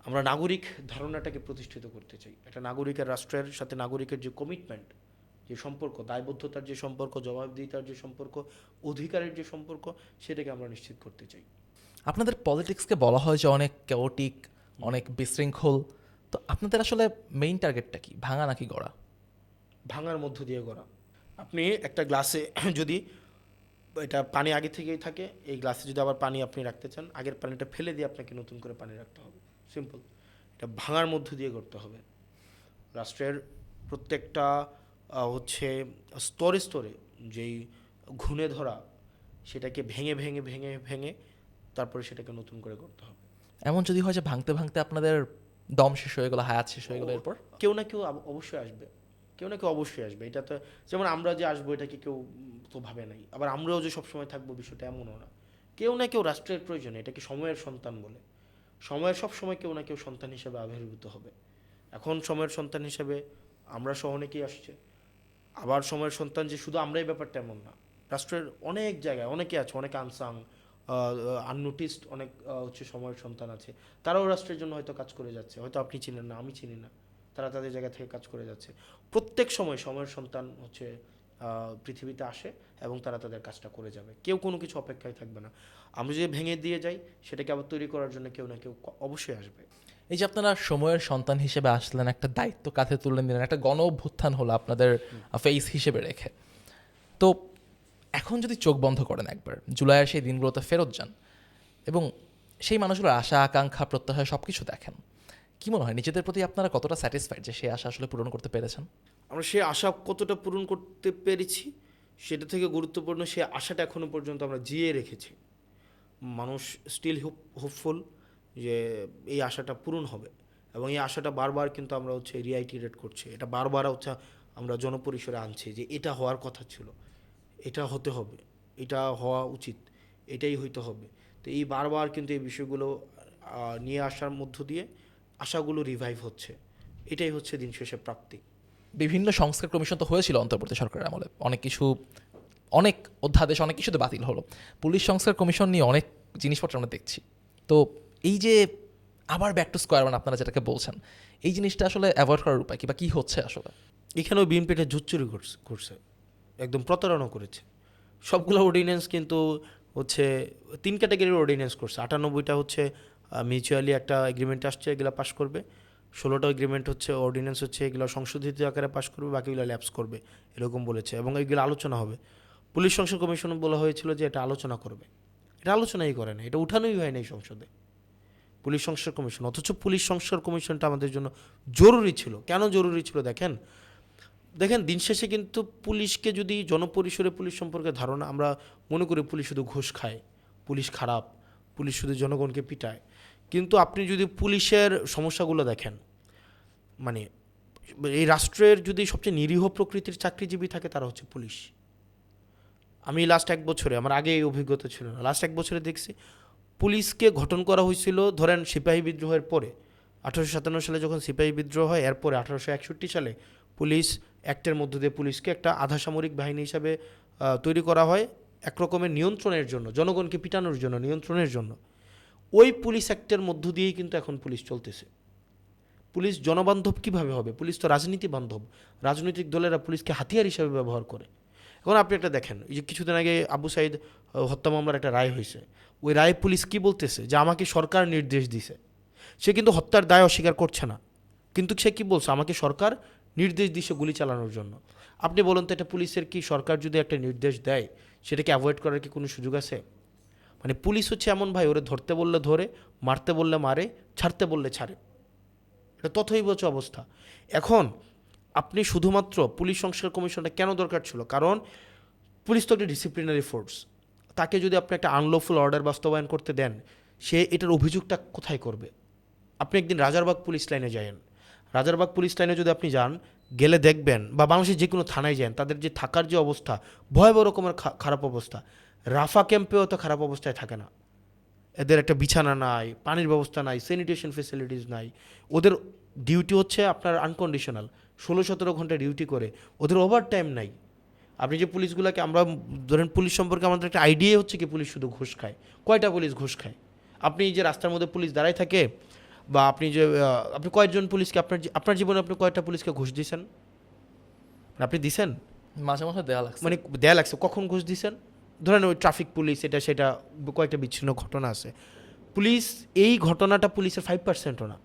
আমরা নাগরিক ধারণাটাকে প্রতিষ্ঠিত করতে চাই। একটা নাগরিকের, রাষ্ট্রের সাথে নাগরিকের যে কমিটমেন্ট, যে সম্পর্ক, দায়বদ্ধতার যে সম্পর্ক, জবাবদিহিতার যে সম্পর্ক, অধিকারের যে সম্পর্ক, সেটাকে আমরা নিশ্চিত করতে চাই। আপনাদের পলিটিক্সকে বলা হয় যে অনেক ক্যাওটিক, অনেক বিশৃঙ্খল। তো আপনাদের আসলে মেইন টার্গেটটা কি, ভাঙা নাকি গড়া? ভাঙার মধ্য দিয়ে গড়া। আপনি একটা গ্লাসে যদি এটা পানি আগে থেকেই থাকে, এই গ্লাসে যদি আবার পানি আপনি রাখতে চান, আগের পানিটা ফেলে দিয়ে আপনাকে নতুন করে পানি রাখতে হবে। সিম্পল। এটা ভাঙার মধ্য দিয়ে করতে হবে। রাষ্ট্রের প্রত্যেকটা হচ্ছে স্তরে স্তরে যেই ঘুণে ধরা, সেটাকে ভেঙে ভেঙে ভেঙে ভেঙে তারপরে সেটাকে নতুন করে করতে হবে। এমন যদি হয় যে ভাঙতে ভাঙতে আপনাদের দম শেষ হয়ে গেলো, হায়াত শেষ হয়ে গেলো, এরপর? কেউ না কেউ অবশ্যই আসবে। কেউ না কেউ অবশ্যই আসবে। এটা তো যেমন আমরা যে আসবো এটাকে কেউ তো ভাবে নাই, আবার আমরাও যে সবসময় থাকবো বিষয়টা এমনও না। কেউ না কেউ রাষ্ট্রের প্রয়োজনে, এটাকে সময়ের সন্তান বলে, সময়ের সব সময় কেউ না কেউ সন্তান হিসেবে আবির্ভূত হবে। এখন সময়ের সন্তান হিসেবে আমরা সহ অনেকেই আসছে। আবার সময়ের সন্তান যে শুধু আমরাই, ব্যাপারটা এমন না। রাষ্ট্রের অনেক জায়গায় অনেকে আছে, অনেক আনসাং, আননোটিসড অনেক হচ্ছে সময়ের সন্তান আছে। তারাও রাষ্ট্রের জন্য হয়তো কাজ করে যাচ্ছে, হয়তো আপনি চিনেন না, আমি চিনি না, তারা তাদের জায়গা থেকে কাজ করে যাচ্ছে। প্রত্যেক সময় সময়ের সন্তান হচ্ছে পৃথিবীতে আসে এবং তারা তাদের কাজটা করে যাবে। কেউ কোনো কিছু অপেক্ষায় থাকবে না। আমরা যদি ভেঙে দিয়ে যাই, সেটাকে আবার তৈরি করার জন্য কেউ না কেউ অবশ্যই আসবে। এই যে আপনারা সময়ের সন্তান হিসেবে আসলেন, একটা দায়িত্ব কাঁধে তুলে নিলেন, একটা গণ অভ্যুত্থান হলো আপনাদের ফেস হিসেবে রেখে। তো এখন যদি চোখ বন্ধ করেন একবার, জুলাইয়ের সেই দিনগুলোতে ফেরত যান এবং সেই মানুষগুলোর আশা, আকাঙ্ক্ষা, প্রত্যাশা সব কিছু দেখেন, কি মনে হয় নিজেদের প্রতি আপনারা কতটা স্যাটিসফাইড যে সেই আশা আসলে পূরণ করতে পেরেছেন? আমরা সে আশা কতটা পূরণ করতে পেরেছি, সেটা থেকে গুরুত্বপূর্ণ সে আশাটা এখনো পর্যন্ত আমরা জিয়ে রেখেছি। মানুষ স্টিল হোপফুল যে এই আশাটা পূরণ হবে, এবং এই আশাটা বারবার কিন্তু আমরা হচ্ছে রিআইটিরেট করছি। এটা বারবার হচ্ছে আমরা জনপরিসরে আনছি যে এটা হওয়ার কথা ছিল, এটা হতে হবে, এটা হওয়া উচিত, এটাই হইতে হবে। তো এই বারবার কিন্তু এই বিষয়গুলো নিয়ে আসার মধ্য দিয়ে আশাগুলো রিভাইভ হচ্ছে। এটাই হচ্ছে দিন শেষে প্রাপ্তি। বিভিন্ন সংস্কার কমিশন তো হয়েছিল অন্তর্বর্তী সরকারের আমলে, অনেক কিছু, অনেক অধ্যাদেশ, অনেক কিছুতে বাতিল হলো। পুলিশ সংস্কার কমিশন নিয়ে অনেক জিনিসপত্র আমরা দেখছি। তো এই যে আবার ব্যাক টু স্কোয়ার ওয়ান আপনারা যেটাকে বলছেন, এই জিনিসটা আসলে অ্যাভয়েড করার উপায় কি, বা কী হচ্ছে আসলে? এখানেও বিএনপি এটা জুচ্চুরি করছে, একদম প্রতারণা করেছে। সবগুলো অর্ডিন্যান্স কিন্তু হচ্ছে 3 ক্যাটাগরির অর্ডিন্যান্স করছে। 98টা হচ্ছে মিউচুয়ালি একটা এগ্রিমেন্ট আসছে, এগুলো পাস করবে। 16টা এগ্রিমেন্ট হচ্ছে, অর্ডিন্যান্স হচ্ছে, এগুলো সংশোধিত আকারে পাস করবে, বাকিগুলো ল্যাপস করবে, এরকম বলেছে। এবং এগুলো আলোচনা হবে। পুলিশ সংস্কার কমিশন বলা হয়েছিল যে এটা আলোচনা করবে, এটা আলোচনাই করে না, এটা উঠানোই হয় নাই সংসদে পুলিশ সংস্কার কমিশন। অথচ পুলিশ সংস্কার কমিশনটা আমাদের জন্য জরুরি ছিল। কেন জরুরি ছিল দেখেন, দিন শেষে কিন্তু পুলিশকে যদি জনপরিসরে পুলিশ সম্পর্কে ধারণা, আমরা মনে করি পুলিশ শুধু ঘুষ খায়, পুলিশ খারাপ, পুলিশ শুধু জনগণকে পিটায়। কিন্তু আপনি যদি পুলিশের সমস্যাগুলো দেখেন, মানে এই রাষ্ট্রের যদি সবচেয়ে নিরীহ প্রকৃতির চাকরিজীবী থাকে, তারা হচ্ছে পুলিশ। আমি লাস্ট 1 বছরে, আমার আগে এই অভিজ্ঞতা ছিল না, লাস্ট 1 বছরে দেখছি পুলিশকে গঠন করা হয়েছিল ধরেন সিপাহী বিদ্রোহের পরে। 1857 সালে যখন সিপাহী বিদ্রোহ হয়, এরপরে 1861 সালে পুলিশ অ্যাক্টের মধ্য দিয়ে পুলিশকে একটা আধা সামরিক বাহিনী হিসাবে তৈরি করা হয়, একরকমের নিয়ন্ত্রণের জন্য, জনগণকে পিটানোর জন্য, নিয়ন্ত্রণের জন্য। ওই পুলিশ অ্যাক্টের মধ্য দিয়েই কিন্তু এখন পুলিশ চলতেছে। পুলিশ জনবান্ধব কিভাবে হবে? পুলিশ তো রাজনীতি বান্ধব। রাজনৈতিক দলেরা পুলিশকে হাতিয়ার হিসাবে ব্যবহার করে। এখন আপনি একটা দেখেন, এই যে কিছুদিন আগে আবু সাইদ হত্যা মামলার একটা রায় হয়েছে, ওই রায়ে পুলিশ কি বলতেছে যে আমাকে সরকার নির্দেশ দিছে। সে কিন্তু হত্যার দায় অস্বীকার করছে না, কিন্তু সে কি বলছে, আমাকে সরকার নির্দেশ দিছে গুলি চালানোর জন্য। আপনি বলুন তো, এটা পুলিশের কি, সরকার যদি একটা নির্দেশ দেয় সেটাকে অ্যাভয়েড করার কি কোনো সুযোগ আছে? মানে পুলিশ হচ্ছে এমন ভাই, ওরে ধরতে বললে ধরে, মারতে বললে মারে, ছাড়তে বললে ছাড়ে। এটা তথৈবচ অবস্থা। এখন আপনি শুধুমাত্র পুলিশ সংস্কার কমিশনটা কেন দরকার ছিল? কারণ পুলিশ তো একটা ডিসিপ্লিনারি ফোর্স। তাকে যদি আপনি একটা আনলফুল অর্ডার বাস্তবায়ন করতে দেন, সে এটার অভিযোগটা কোথায় করবে? আপনি একদিন রাজারবাগ পুলিশ লাইনে যায়েন, রাজারবাগ পুলিশ লাইনে যদি আপনি যান, গেলে দেখবেন, বা বাংলাদেশের যে কোনো থানায় যান, তাদের যে থাকার যে অবস্থা, ভয়াবহ রকমের খারাপ অবস্থা। রাফা ক্যাম্পেও তো খারাপ অবস্থায় থাকে না। এদের একটা বিছানা নাই, পানির ব্যবস্থা নাই, স্যানিটেশন ফেসিলিটিস নাই। ওদের ডিউটি হচ্ছে আপনার আনকন্ডিশনাল, 16-17 ঘন্টা ডিউটি করে, ওদের ওভার টাইম নাই। আপনি যে পুলিশগুলোকে আমরা ধরেন, পুলিশ সম্পর্কে আমাদের একটা আইডিয়া হচ্ছে কি পুলিশ শুধু ঘুষ খায়। কয়টা পুলিশ ঘুষ খায়? আপনি যে রাস্তার মধ্যে পুলিশ দাঁড়ায় থাকে, বা আপনি যে আপনি কয়েকজন পুলিশকে আপনার জীবনে আপনি কয়টা পুলিশকে ঘুষ দিয়েছেন? আপনি দিছেন? মাঝে মাঝে দেওয়া লাগছে। মানে দেয়া লাগছে, কখন ঘুষ দিছেন? ধরেন ওই ট্রাফিক পুলিশ, এটা সেটা কয়েকটা বিচ্ছিন্ন ঘটনা আছে। পুলিশ, এই ঘটনাটা পুলিশের 5%ও না।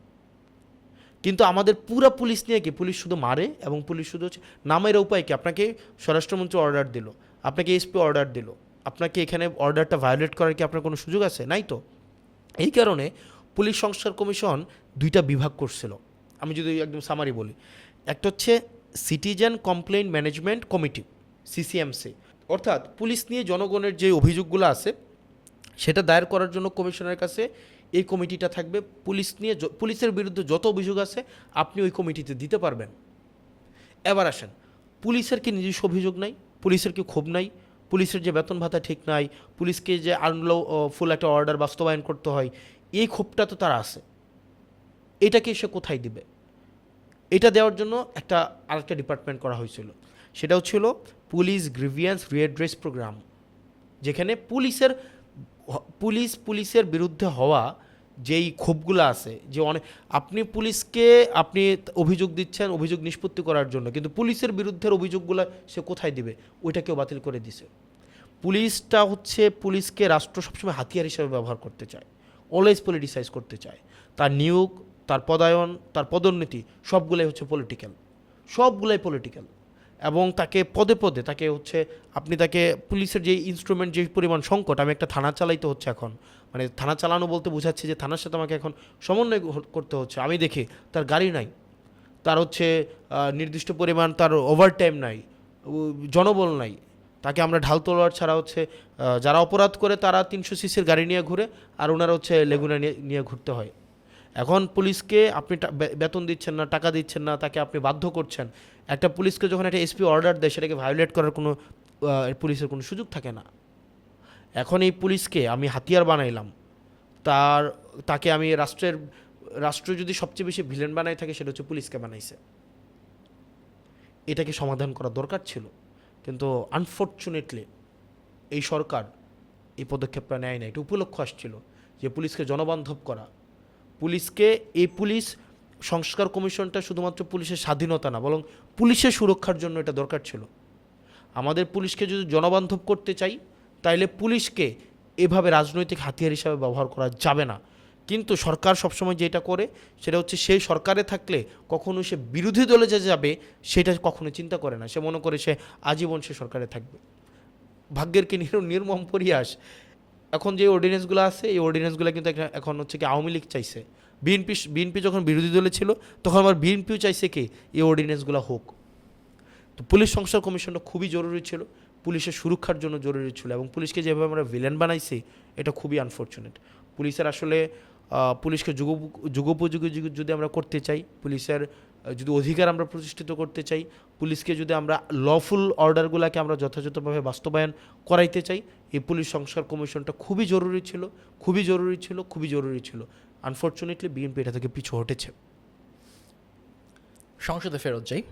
কিন্তু আমাদের পুরা পুলিশ নিয়ে কি, পুলিশ শুধু মারে, এবং পুলিশ শুধু হচ্ছে নামের উপায় কি, আপনাকে স্বরাষ্ট্রমন্ত্রী অর্ডার দিল, আপনাকে এসপি অর্ডার দিল, আপনাকে এখানে অর্ডারটা ভায়োলেট করার কি আপনার কোনো সুযোগ আছে? নাই তো। এই কারণে পুলিশ সংস্কার কমিশন 2টা বিভাগ করছিল। আমি যদি একদম সামারি বলি, একটা হচ্ছে সিটিজেন কমপ্লেইন ম্যানেজমেন্ট কমিটি, সিসিএমসি, অর্থাৎ পুলিশ নিয়ে জনগণের যে অভিযোগগুলো আছে সেটা দায়ের করার জন্য কমিশনের কাছে এই কমিটিটা থাকবে। পুলিশ নিয়ে পুলিশের বিরুদ্ধে যত অভিযোগ আছে আপনি ওই কমিটিতে দিতে পারবেন। এবার আসেন, পুলিশের কি নিজস্ব অভিযোগ নাই? পুলিশের কি ক্ষোভ নাই? পুলিশের যে বেতন ভাতা ঠিক নাই, পুলিশকে যে ফুল একটা অর্ডার বাস্তবায়ন করতে হয়, এই ক্ষোভটা তো তার আছে। এটাকে সে কোথায় দিবে? এটা দেওয়ার জন্য আরেকটা ডিপার্টমেন্ট করা হয়েছিল, সেটা হচ্ছিল পুলিশ গ্রিভিয়েন্স রিএড্রেস প্রোগ্রাম, যেখানে পুলিশের বিরুদ্ধে হওয়া যেই ক্ষোভগুলো আছে, যে আপনি পুলিশকে অভিযোগ দিচ্ছেন অভিযোগ নিষ্পত্তি করার জন্য, কিন্তু পুলিশের বিরুদ্ধের অভিযোগগুলো সে কোথায় দিবে? ওইটাকেও বাতিল করে দিছে। পুলিশটা হচ্ছে, পুলিশকে রাষ্ট্র সবসময় হাতিয়ার হিসেবে ব্যবহার করতে চায়, অলওয়েজ পলিটিসাইজ করতে চায়। তার নিয়োগ, তার পদায়ন, তার পদোন্নতি সবগুলাই হচ্ছে পলিটিক্যাল, সবগুলাই পলিটিক্যাল। এবং তাকে পদে পদে তাকে হচ্ছে, আপনি তাকে পুলিশের যে ইনস্ট্রুমেন্ট, যে পরিমাণ সংকট, আমি একটা থানা চালাইতে হচ্ছে এখন, মানে থানা চালানো বলতে বোঝাচ্ছে যে থানার সাথে আমাকে এখন সমন্বয় করতে হচ্ছে। আমি দেখি তার গাড়ি নাই, তার হচ্ছে নির্দিষ্ট পরিমাণ তার ওভারটাইম নাই, জনবল নাই, তাকে আমরা ঢাল তলোয়ার ছাড়া হচ্ছে, যারা অপরাধ করে তারা 300 সিসির গাড়ি নিয়ে ঘুরে, আর ওনারা হচ্ছে লেগুনা নিয়ে ঘুরতে হয়। এখন পুলিশকে আপনি বেতন দিচ্ছেন না, টাকা দিচ্ছেন না, তাকে আপনি বাধ্য করছেন। একটা পুলিশকে যখন একটা এসপি অর্ডার দেয়, সেটাকে ভায়োলেট করার কোনো পুলিশের কোনো সুযোগ থাকে না। এখন এই পুলিশকে আমি হাতিয়ার বানাইলাম, তাকে আমি রাষ্ট্র যদি সবচেয়ে বেশি ভিলেন বানাই থাকে, সেটা হচ্ছে পুলিশকে বানাইছে। এটাকে সমাধান করা দরকার ছিল, কিন্তু আনফর্চুনেটলি এই সরকার এই পদক্ষেপটা নেয় না। এটা উপলক্ষ আসছিল যে পুলিশকে জনবান্ধব করা, পুলিশ সংস্কার কমিশনটা শুধুমাত্র পুলিশের স্বাধীনতা না, বরং পুলিশের সুরক্ষার জন্য এটা দরকার ছিল। আমাদের পুলিশকে যদি জনবান্ধব করতে চাই, তাইলে পুলিশকে এভাবে রাজনৈতিক হাতিয়ার হিসাবে ব্যবহার করা যাবে না। কিন্তু সরকার সবসময় যেটা করে, সেটা হচ্ছে সেই সরকারে থাকলে কখনো সে বিরোধী দলে যে যাবে সেটা কখনো চিন্তা করে না। সে মনে করে সে আজীবন সে সরকারে থাকবে। ভাগ্যের কি নির্মম পরিহাস, এখন যে অর্ডিন্যান্সগুলো আছে, এই অর্ডিন্যান্সগুলো কিন্তু এখন হচ্ছে কি আওয়ামী লীগ চাইছে। বিএনপি যখন বিরোধী দলে ছিল, তখন আবার বিএনপিও চাইছে কি এই অর্ডিন্যান্সগুলো হোক। তো পুলিশ সংস্কার কমিশনটা খুবই জরুরি ছিল, পুলিশের সুরক্ষার জন্য জরুরি ছিল, এবং পুলিশকে যেভাবে আমরা ভিলেন বানাইছি, এটা খুবই আনফর্চুনেট। পুলিশের আসলে পুলিশকে যুগোপযোগী যদি আমরা করতে চাই, পুলিশের যদি অধিকার আমরা প্রতিষ্ঠিত করতে চাই, পুলিশকে যদি আমরা লফুল অর্ডারগুলোকে আমরা যথাযথভাবে বাস্তবায়ন করাইতে চাই, এই পুলিশ সংস্কার কমিশনটা খুবই জরুরি ছিল, খুবই জরুরি ছিল, খুবই জরুরি ছিল। আনফর্চুনেটলি বিএনপি এটা থেকে পিছু হটেছে। সংসদে ফেরত যাই।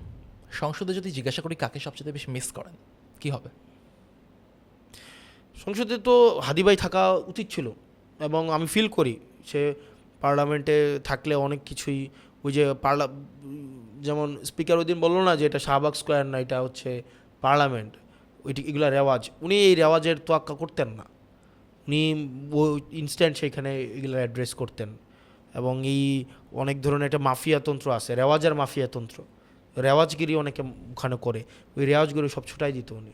সংসদে যদি জিজ্ঞাসা করি কাকে সবচেয়ে বেশি মিস করেন, কি হবে? সংসদে তো হাদি ভাই থাকা উচিত ছিল, এবং আমি ফিল করি সে পার্লামেন্টে থাকলে অনেক কিছুই, ওই যে যেমন স্পিকার ওই দিন বললো না যে এটা শাহবাগ স্কোয়ার না, এটা হচ্ছে পার্লামেন্ট, এগুলো রেওয়াজ, উনি এই রেওয়াজের তোয়াক্কা করতেন না। উনি ইনস্ট্যান্ট সেখানে এগুলো অ্যাড্রেস করতেন। এবং এই অনেক ধরনের একটা মাফিয়াতন্ত্র আছে, রেওয়াজের মাফিয়াতন্ত্র, রেওয়াজগিরি অনেকে ওখানে করে, ওই রেওয়াজগিরি সব ছুটাই দিত উনি।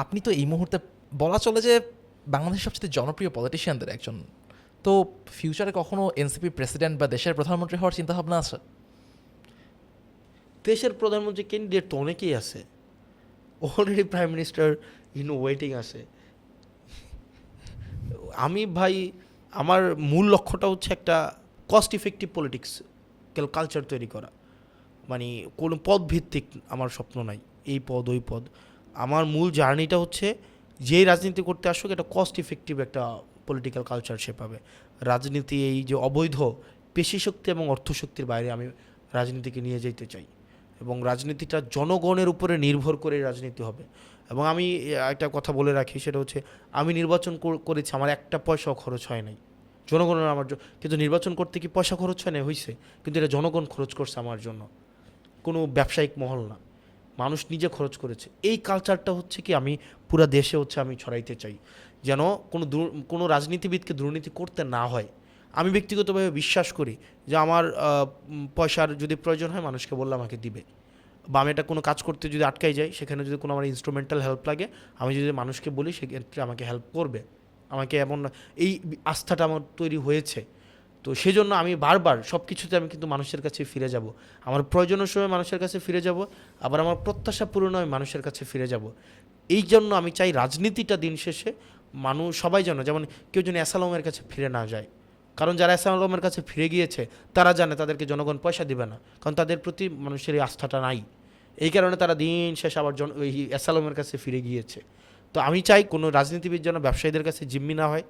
আপনি তো এই মুহূর্তে বলা চলে যে বাংলাদেশের সবচেয়ে জনপ্রিয় পলিটিশিয়ানদের একজন, তো ফিউচারে কখনো এনসিপি প্রেসিডেন্ট বা দেশের প্রধানমন্ত্রী হওয়ার চিন্তাভাবনা আছে? দেশের প্রধানমন্ত্রী ক্যান্ডিডেট তো অনেকেই আছে, অলরেডি প্রাইম মিনিস্টার ওয়েটিং আছে। আমার মূল লক্ষ্যটা হচ্ছে একটা কস্ট ইফেক্টিভ পলিটিক্স কালচার তৈরি করা। মানে কোনো পদ ভিত্তিক আমার স্বপ্ন নাই, এই পদ ওই পদ। আমার মূল জার্নিটা হচ্ছে যেই রাজনীতি করতে আসুক এটা কস্ট ইফেক্টিভ একটা পলিটিক্যাল কালচার সে পাবে। রাজনীতি এই যে অবৈধ পেশিশক্তি এবং অর্থশক্তির বাইরে আমি রাজনীতিকে নিয়ে যেতে চাই, এবং রাজনীতিটা জনগণের উপরে নির্ভর করে রাজনীতি হবে। এবং আমি একটা কথা বলে রাখি, সেটা হচ্ছে আমি নির্বাচন করেছি, আমার একটা পয়সাও খরচ হয় নাই, জনগণের আমার কিন্তু নির্বাচন করতে কি পয়সা খরচ হয় না? হয়েছে, কিন্তু এটা জনগণ খরচ করছে আমার জন্য, কোনো ব্যবসায়িক মহল না, মানুষ নিজে খরচ করেছে। এই কালচারটা হচ্ছে কি আমি পুরো দেশে হচ্ছে আমি ছড়াইতে চাই, যেন কোনো রাজনীতিবিদকে দুর্নীতি করতে না হয়। আমি ব্যক্তিগতভাবে বিশ্বাস করি যে আমার পয়সার যদি প্রয়োজন হয় মানুষকে বললে আমাকে দিবে, বা আমি এটা কোনো কাজ করতে যদি আটকাই যাই, সেখানে যদি কোনো আমার ইনস্ট্রুমেন্টাল হেল্প লাগে, আমি যদি মানুষকে বলি সেক্ষেত্রে আমাকে হেল্প করবে, আমাকে এমন এই আস্থাটা আমার তৈরি হয়েছে। তো সেজন্য আমি বারবার সব কিছুতে আমি কিন্তু মানুষের কাছে ফিরে যাব, আমার প্রয়োজনের সময় মানুষের কাছে ফিরে যাব, আবার আমার প্রত্যাশা পূরণ হয় মানুষের কাছে ফিরে যাব। এই জন্য আমি চাই রাজনীতিটা দিন শেষে মানুষ সবাই যেমন কেউ যেন অ্যাসালমের কাছে ফিরে না যায়, কারণ যারা অ্যাসালমের কাছে ফিরে গিয়েছে তারা জানে তাদেরকে জনগণ পয়সা দিবে না, কারণ তাদের প্রতি মানুষের এই আস্থাটা নাই। এই কারণে তারা দিন শেষে আবার ওই অ্যাসালমের কাছে ফিরে গিয়েছে। তো আমি চাই কোনো রাজনীতিবিদ যেন ব্যবসায়ীদের কাছে জিম্মি না হয়,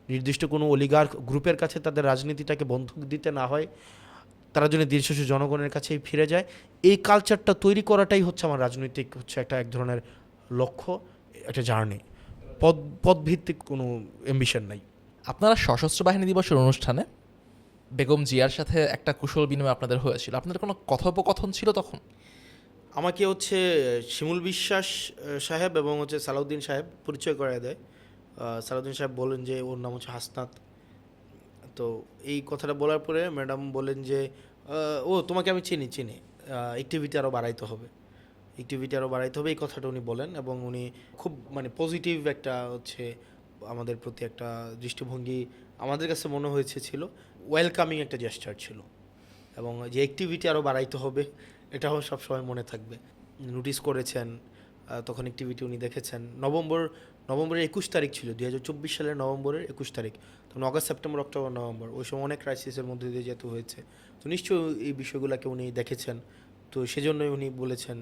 নির্দিষ্ট কোনো অলিগার গ্রুপের কাছে তাদের রাজনীতিটাকে বন্ধক দিতে না হয়, তারা যেন দিন শেষে জনগণের কাছেই ফিরে যায়। এই কালচারটা তৈরি করাটাই হচ্ছে আমার রাজনৈতিক হচ্ছে একটা এক ধরনের লক্ষ্য, একটা জার্নি। পদভিত্তিক কোনো অ্যাম্বিশন নাই। আপনারা সশস্ত্র বাহিনী দিবসের অনুষ্ঠানে বেগম জিয়ার সাথে একটা কুশল বিনিময় আপনাদের হয়েছিল, আপনাদের কোনো কথোপকথন ছিল তখন? আমাকে হচ্ছে শিমুল বিশ্বাস সাহেব এবং হচ্ছে সালাউদ্দিন সাহেব পরিচয় করায় দেয়। সালাউদ্দিন সাহেব বলেন যে ওর নাম হচ্ছে হাসনাত। তো এই কথাটা বলার পরে ম্যাডাম বলেন যে ও তোমাকে আমি চিনি চিনি, অ্যাক্টিভিটি আরও বাড়াইতে হবে, অ্যাক্টিভিটি আরও বাড়াইতে হবে, এই কথাটা উনি বলেন। এবং উনি খুব মানে পজিটিভ একটা হচ্ছে আমাদের প্রতি একটা দৃষ্টিভঙ্গি আমাদের কাছে মনে হয়েছে ছিল, ওয়েলকামিং একটা জেস্টার ছিল। এবং যে অ্যাক্টিভিটি আরও বাড়াইতে হবে এটাও সবসময় মনে থাকবে। নোটিস করেছেন, তখন অ্যাক্টিভিটি উনি দেখেছেন। নভেম্বরের 21 তারিখ ছিল, 2024 সালের নভেম্বরের 21 তারিখ, তখন আগস্ট, সেপ্টেম্বর, অক্টোবর, নভেম্বর, ওই সময় অনেক ক্রাইসিসের মধ্যে দিয়ে যেতে হয়েছে। তো নিশ্চয়ই এই বিষয়গুলোকে উনি দেখেছেন, তো সেজন্যই উনি বলেছেন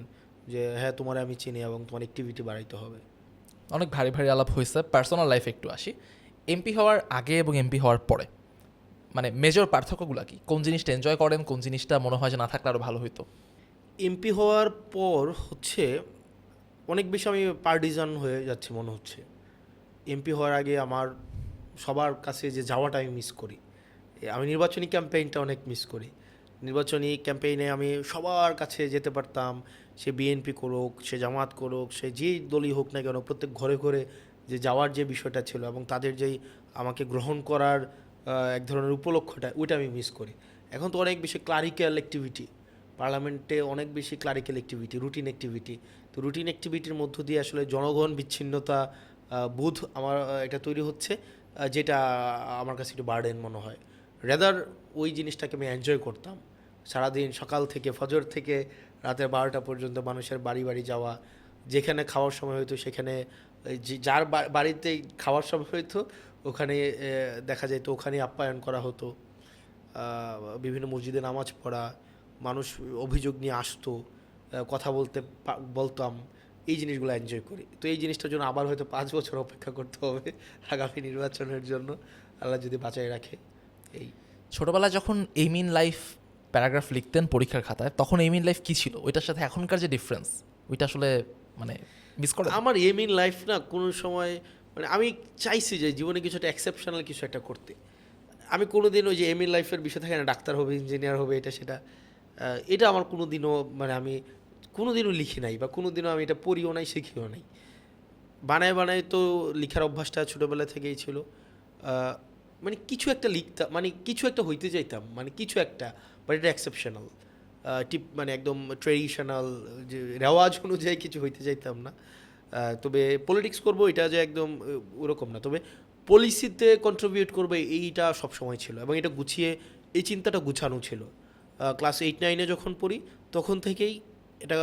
যে হ্যাঁ তোমার আমি চিনি এবং তোমার অ্যাক্টিভিটি বাড়াইতে হবে। অনেক ভারী ভারী আলাপ হয়েছে, পার্সোনাল লাইফে একটু আসি। এমপি হওয়ার আগে এবং এমপি হওয়ার পরে মানে মেজর পার্থক্যগুলো কি? কোন জিনিসটা এনজয় করেন, কোন জিনিসটা মনে হয় যে না থাকলে আরও ভালো হতো? এমপি হওয়ার পর হচ্ছে অনেক বেশি আমি পার্টিজান হয়ে যাচ্ছি মনে হচ্ছে। এমপি হওয়ার আগে আমার সবার কাছে যে যাওয়াটা আমি মিস করি, আমি নির্বাচনী ক্যাম্পেইনটা অনেক মিস করি। নির্বাচনী ক্যাম্পেইনে আমি সবার কাছে যেতে পারতাম, সে বিএনপি করুক, সে জামাত করুক, সে যেই দলই হোক না কেন, প্রত্যেক ঘরে ঘরে যে যাওয়ার যে বিষয়টা ছিল এবং তাদের যেই আমাকে গ্রহণ করার এক ধরনের উপলক্ষটা, ওইটা আমি মিস করি। এখন তো অনেক বেশি ক্লারিক্যাল অ্যাক্টিভিটি, পার্লামেন্টে অনেক বেশি ক্লারিক্যাল অ্যাক্টিভিটি, রুটিন অ্যাক্টিভিটি। তো রুটিন অ্যাক্টিভিটির মধ্য দিয়ে আসলে জনগণ বিচ্ছিন্নতা বোধ আমার এটা তৈরি হচ্ছে, যেটা আমার কাছে একটু বার্ডেন মনে হয়। রেদার ওই জিনিসটাকে আমি এনজয় করতাম, সারাদিন সকাল থেকে ফজর থেকে রাতের 12টা পর্যন্ত মানুষের বাড়ি বাড়ি যাওয়া, যেখানে খাওয়ার সময় হতো সেখানে যার বাড়িতে খাওয়ার সময় হতো ওখানে দেখা যেত, ওখানে আপ্যায়ন করা হতো, বিভিন্ন মসজিদে নামাজ পড়া, মানুষ অভিযোগ নিয়ে আসতো, কথা বলতাম, এই জিনিসগুলো এনজয় করি। তো এই জিনিসটার জন্য আবার হয়তো 5 বছর অপেক্ষা করতে হবে আগামী নির্বাচনের জন্য, আল্লাহ যদি বাঁচায় রাখে। এই ছোটবেলায় যখন এইম ইন লাইফ প্যারাগ্রাফ লিখতেন পরীক্ষার খাতায়, তখন এইম ইন লাইফ কী ছিল, ওইটার সাথে এখনকার যে ডিফারেন্স, ওইটা আসলে মানে মিস করে? আমার এম ইন লাইফ না কোনো সময়, মানে আমি চাইছি যে জীবনে কিছু একটা এক্সেপশনাল কিছু একটা করতে। আমি কোনো দিন ওই যে এম ইন লাইফের বিষয় থাকে না, ডাক্তার হবে, ইঞ্জিনিয়ার হবে, এটা সেটা, এটা আমার কোনো দিনও মানে আমি কোনো দিনও লিখি নাই, বা কোনো দিনও আমি এটা পড়িও নাই, শিখিও নাই। বানায় বানায় তো লেখার অভ্যাসটা ছোটোবেলা থেকেই ছিল। মানে কিছু একটা লিখতাম, মানে কিছু একটা হইতে চাইতাম, মানে কিছু একটা, বাট এটা এক্সেপশনাল মানে একদম ট্রেডিশনাল যে রেওয়াজ অনুযায়ী কিছু হইতে চাইতাম না। তবে পলিটিক্স করবো এটা যে একদম ওরকম না, তবে পলিসিতে কন্ট্রিবিউট করবে এইটা সবসময় ছিল, এবং এটা গুছিয়ে এই চিন্তাটা গুছানো ছিল। ক্লাস 8-9-এ যখন পড়ি তখন থেকেই এটা,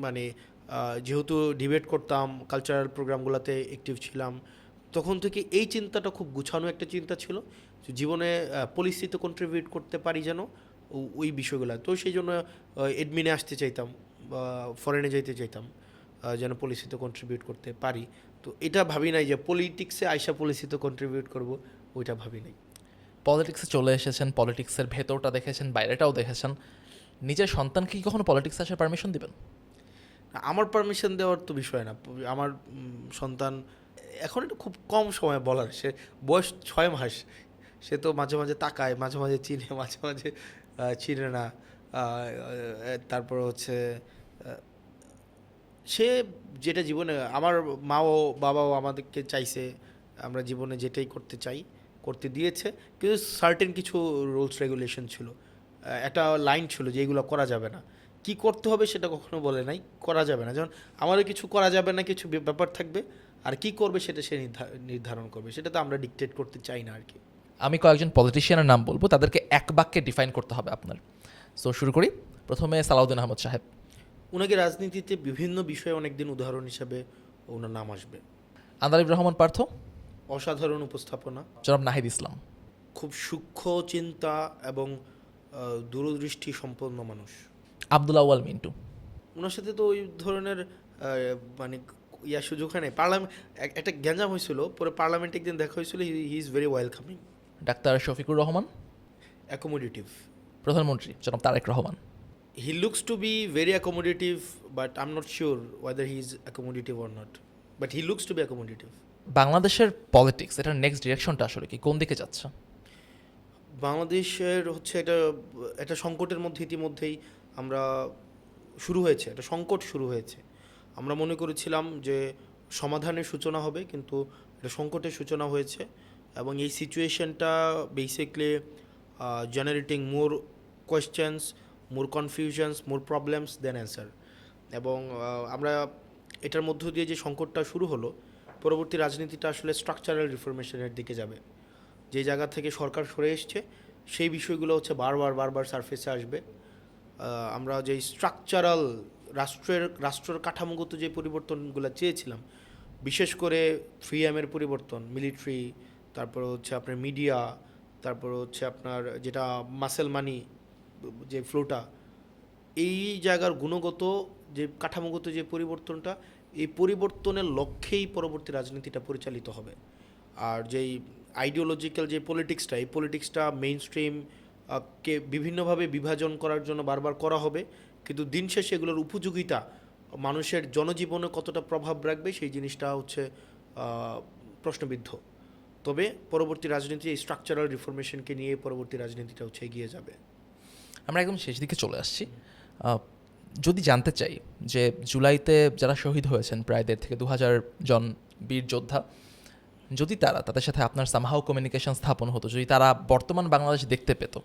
মানে যেহেতু ডিবেট করতাম, কালচারাল প্রোগ্রামগুলোতে অ্যাক্টিভ ছিলাম, তখন থেকে এই চিন্তাটা খুব গুছানো একটা চিন্তা ছিল যে জীবনে পলিসিতে কন্ট্রিবিউট করতে পারি যেন, ওই বিষয়গুলো। তো সেই জন্য এডমিনে আসতে চাইতাম বা ফরেনে যাইতে চাইতাম, যেন পলিসিতে কন্ট্রিবিউট করতে পারি। তো এটা ভাবি নাই যে পলিটিক্সে আইসা পলিসিতে কন্ট্রিবিউট করব, ওইটা ভাবি নাই। পলিটিক্সে চলে এসেছেন, পলিটিক্সের ভেতরটা দেখেছেন, বাইরেটাও দেখেছেন। নিজের সন্তানকে কি কখনো পলিটিক্সে আসার পারমিশন দিবেন? আমার পারমিশন দেওয়ার তো বিষয় না। আমার সন্তান এখন একটু খুব কম সময় বলার, সে বয়স 6 মাস, সে তো মাঝে মাঝে তাকায়, মাঝে মাঝে চিনে, মাঝে মাঝে চিনে না। তারপর হচ্ছে সে যেটা জীবনে, আমার মাও বাবাও আমাদেরকে চাইছে আমরা জীবনে যেটাই করতে চাই করতে দিয়েছে, কিন্তু সার্টেন কিছু রুলস রেগুলেশন ছিল, একটা লাইন ছিল যে এগুলো করা যাবে না। কি করতে হবে সেটা কখনো বলে নাই, করা যাবে না। যেমন আমারও কিছু করা যাবে না, কিছু ব্যাপার থাকবে, আর কি করবে সেটা সে নির্ধারণ করবে, সেটা তো আমরা ডিকটেট করতে চাই না আর কি। আমি কয়েকজন পলিটিশিয়ানের নাম বলবো, তাদেরকে এক বাক্যে ডিফাইন করতে হবে আপনার। সো শুরু করি। প্রথমে সালাউদ্দিন আহমদ সাহেব। ওনাকে রাজনীতিতে বিভিন্ন বিষয়ে অনেকদিন উদাহরণ হিসাবে ওনার নাম আসবে। আন্দালিব রহমান পার্থ। অসাধারণ উপস্থাপনা, জনাব নাহিদ ইসলাম। খুব সূক্ষ্ম চিন্তা এবং দূরদৃষ্টি সম্পন্ন মানুষ। আব্দুল আউয়াল মিন্টু। ওনার সাথে তো ওই ধরনের মানে সুযোগ হয় নাই। পার্লামেন্ট একটা গ্যাঞ্জাম হয়েছিল, পরে পার্লামেন্টে একদিন দেখা হয়েছিল, he is very welcoming, doctor Shafiqur Rahman. Accommodative. প্রধানমন্ত্রী জনাব Tarique Rahman. He looks to be very accommodative, but I am not sure whether he is accommodative or not, but he looks to be accommodative. বাংলাদেশের পলিটিক্স, এটার নেক্সট ডিরেকশনটা আসলে কি, কোন দিকে যাচ্ছে? বাংলাদেশের হচ্ছে একটা সংকটের মধ্যে ইতিমধ্যেই আমরা শুরু হয়েছে, একটা সংকট শুরু হয়েছে। আমরা মনে করেছিলাম যে সমাধানের সূচনা হবে, কিন্তু একটা সংকটের সূচনা হয়েছে, এবং এই সিচুয়েশনটা বেসিকলি জেনারেটিং মোর কোয়েশ্চেন্স, মোর কনফিউশনস, মোর প্রবলেমস দেন অ্যান্সার। এবং আমরা এটার মধ্য দিয়ে যে সংকটটা শুরু হলো, পরবর্তী রাজনীতিটা আসলে স্ট্রাকচারাল রিফরমেশনের দিকে যাবে। যে জায়গা থেকে সরকার সরে এসছে সেই বিষয়গুলো হচ্ছে বারবার সারফেসে আসবে। আমরা যে স্ট্রাকচারাল রাষ্ট্রের কাঠামোগত যে পরিবর্তনগুলো চেয়েছিলাম, বিশেষ করে 3M পরিবর্তন, মিলিটারি, তারপর হচ্ছে আপনার মিডিয়া, তারপর হচ্ছে আপনার যেটা মাসেল মানি যে ফ্লোটা, এই জায়গার গুণগত যে কাঠামোগত যে পরিবর্তনটা, এই পরিবর্তনের লক্ষ্যেই পরবর্তী রাজনীতিটা পরিচালিত হবে। আর যেই আইডিওলজিক্যাল যে পলিটিক্সটা, এই পলিটিক্সটা মেইন স্ট্রিম কে বিভিন্নভাবে বিভাজন করার জন্য বারবার করা হবে, কিন্তু দিন শেষে এগুলোর উপযোগিতা মানুষের জনজীবনে কতটা প্রভাব রাখবে সেই জিনিসটা হচ্ছে প্রশ্নবিদ্ধ। তবে পরবর্তী রাজনীতি এই স্ট্রাকচারাল রিফরমেশনকে নিয়ে পরবর্তী রাজনীতিটা হচ্ছে এগিয়ে যাবে। আমরা একদম শেষ দিকে চলে আসছি। যদি জানতে চাই যে জুলাইতে যারা শহীদ হয়েছেন প্রায় 1,500 থেকে 2,000 জন বীর যোদ্ধা, যদি তাদের সাথে আপনার সামহাও কমিউনিকেশন স্থাপন হতো, যদি তারা বর্তমান বাংলাদেশ দেখতে পেত,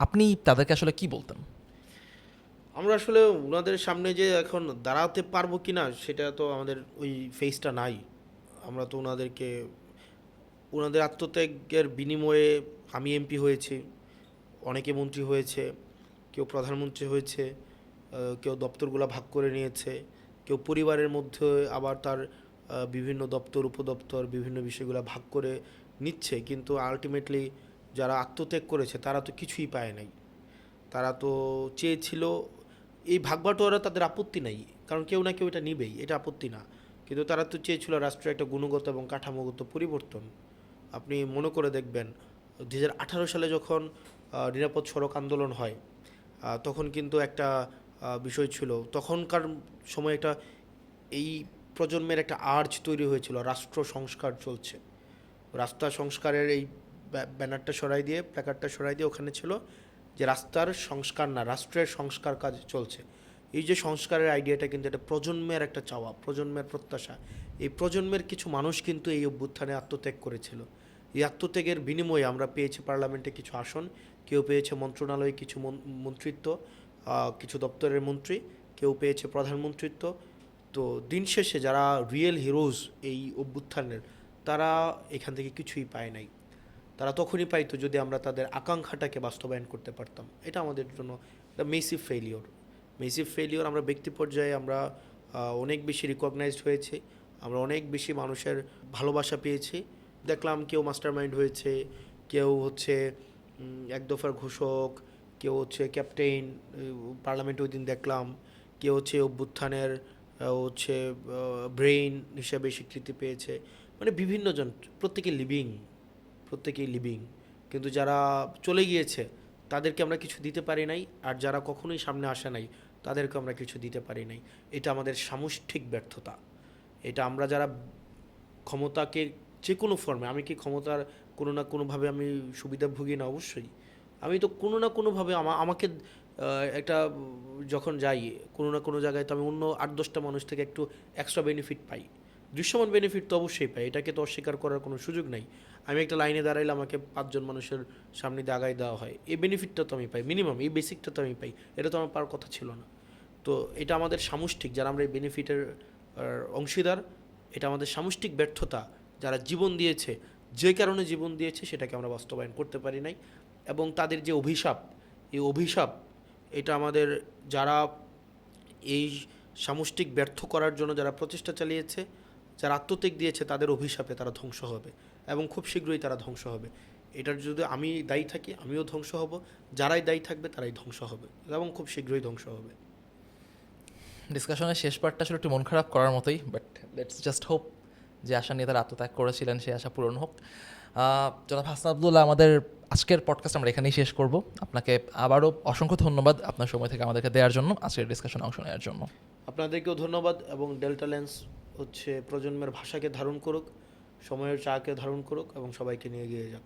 আপনি তাদেরকে আসলে কি বলতেন? আমরা আসলে ওনাদের সামনে যে এখন দাঁড়াতে পারবো কি না সেটা তো আমাদের ওই ফেসটা নাই। আমরা তো ওনাদের আত্মত্যাগের বিনিময়ে আমি এমপি হয়েছি, অনেকে মন্ত্রী হয়েছে, কেউ প্রধানমন্ত্রী হয়েছে, কেউ দপ্তরগুলো ভাগ করে নিয়েছে, কেউ পরিবারের মধ্যে আবার তার বিভিন্ন দপ্তর উপদপ্তর বিভিন্ন বিষয়গুলো ভাগ করে নিচ্ছে, কিন্তু আলটিমেটলি যারা আত্মত্যাগ করেছে তারা তো কিছুই পায় নাই। তারা তো চেয়েছিল এই ভাগবাটোয়ারা, তাদের আপত্তি নাই, কারণ কেউ না কেউ এটা নিবেই, এটা আপত্তি না, কিন্তু তারা তো চেয়েছিল রাষ্ট্রের একটা গুণগত এবং কাঠামোগত পরিবর্তন। আপনি মনে করে দেখবেন 2018 সালে যখন নিরাপদ সড়ক আন্দোলন হয়, তখন কিন্তু একটা বিষয় ছিল, তখনকার সময় একটা এই প্রজন্মের একটা আর্জ তৈরি হয়েছিল, রাষ্ট্র সংস্কার চলছে। রাস্তা সংস্কারের এই ব্যানারটা সরাই দিয়ে, প্ল্যাকার্ডটা সরাই দিয়ে ওখানে ছিল যে রাস্তার সংস্কার না, রাষ্ট্রের সংস্কার কাজ চলছে। এই যে সংস্কারের আইডিয়াটা কিন্তু এটা প্রজন্মের একটা চাওয়া, প্রজন্মের প্রত্যাশা। এই প্রজন্মের কিছু মানুষ কিন্তু এই অভ্যুত্থানে আত্মত্যাগ করেছিল। এই আত্মত্যাগের বিনিময়ে আমরা পেয়েছি পার্লামেন্টে কিছু আসন, কেউ পেয়েছে মন্ত্রণালয়ে কিছু মন্ত্রিত্ব, কিছু দপ্তরের মন্ত্রী, কেউ পেয়েছে প্রধানমন্ত্রিত্ব। তো দিন শেষে যারা রিয়েল হিরোজ এই অভ্যুত্থানের, তারা এখান থেকে কিছুই পায় নাই। তারা তখনই পাইতো যদি আমরা তাদের আকাঙ্ক্ষাটাকে বাস্তবায়ন করতে পারতাম। এটা আমাদের জন্য একটা মেসিভ ফেলিওর। আমরা ব্যক্তি পর্যায়ে আমরা অনেক বেশি রিকগনাইজড হয়েছে, আমরা অনেক বেশি মানুষের ভালোবাসা পেয়েছি। দেখলাম কেউ মাস্টার মাইন্ড হয়েছে, কেউ হচ্ছে এক দফার ঘোষক, কেউ হচ্ছে ক্যাপ্টেন, পার্লামেন্টে ওই দিন দেখলাম, কেউ হচ্ছে অভ্যুত্থানের হচ্ছে ব্রেইন হিসেবে স্বীকৃতি পেয়েছে। মানে বিভিন্ন জন, প্রত্যেকেই লিভিং, কিন্তু যারা চলে গিয়েছে তাদেরকে আমরা কিছু দিতে পারি নাই, আর যারা কখনোই সামনে আসে নাই তাদেরকে আমরা কিছু দিতে পারি নাই। এটা আমাদের সামষ্টিক ব্যর্থতা। এটা আমরা যারা ক্ষমতাকে যে কোনো ফর্মে, আমি কি ক্ষমতার কোনো না কোনোভাবে আমি সুবিধা ভুগি না? অবশ্যই। আমি তো কোনো না কোনোভাবে আমাকে একটা যখন যাই কোনো না কোনো জায়গায়, তো আমি অন্য 8-10টা মানুষ থেকে একটু এক্সট্রা বেনিফিট পাই। দৃশ্যমান বেনিফিট তো অবশ্যই পাই, এটাকে তো অস্বীকার করার কোনো সুযোগ নাই। আমি একটা লাইনে দাঁড়াইলে আমাকে 5জন মানুষের সামনে দিয়ে আগায় দেওয়া হয়, এই বেনিফিটটা তো আমি পাই, মিনিমাম এই বেসিকটা তো আমি পাই। এটা তো আমার পাওয়ার কথা ছিল না। তো এটা আমাদের সামষ্টিক, যারা আমরা এই বেনিফিটের অংশীদার, এটা আমাদের সামষ্টিক ব্যর্থতা। যারা জীবন দিয়েছে, যে কারণে জীবন দিয়েছে, সেটাকে আমরা বাস্তবায়ন করতে পারি নাই। এবং তাদের যে অভিশাপ, এই অভিশাপ এটা আমাদের, যারা এই সামষ্টিক ব্যর্থ করার জন্য যারা প্রচেষ্টা চালিয়েছে, যারা আত্মত্যাগ দিয়েছে, তাদের অভিশাপে তারা ধ্বংস হবে, এবং খুব শীঘ্রই তারা ধ্বংস হবে। এটার যদি আমি দায়ী থাকি, আমিও ধ্বংস হব, যারাই দায়ী থাকবে তারাই ধ্বংস হবে, এবং খুব শীঘ্রই ধ্বংস হবে। ডিসকাশনের শেষ পার্টটা আসলে একটু মন খারাপ করার মতোই, বাট লেটস জাস্ট হোপ যে আশা নিয়ে তারা আত্মত্যাগ করেছিলেন সেই আশা পূরণ হোক। জনাব হাসান আবদুল্লাহ, আমাদের আজকের পডকাস্ট আমরা এখানেই শেষ করব। আপনাকে আবারও অসংখ্য ধন্যবাদ আপনার সময় থেকে আমাদেরকে দেওয়ার জন্য, আজকের ডিসকাশনে অংশ নেওয়ার জন্য। আপনাদেরকেও ধন্যবাদ, এবং ডেল্টা লেন্স প্রজন্মের ভাষাকে ধারণ করুক, সময়ের চাকে ধারণ করুক, এবং সবাইকে নিয়ে এগিয়ে যাক।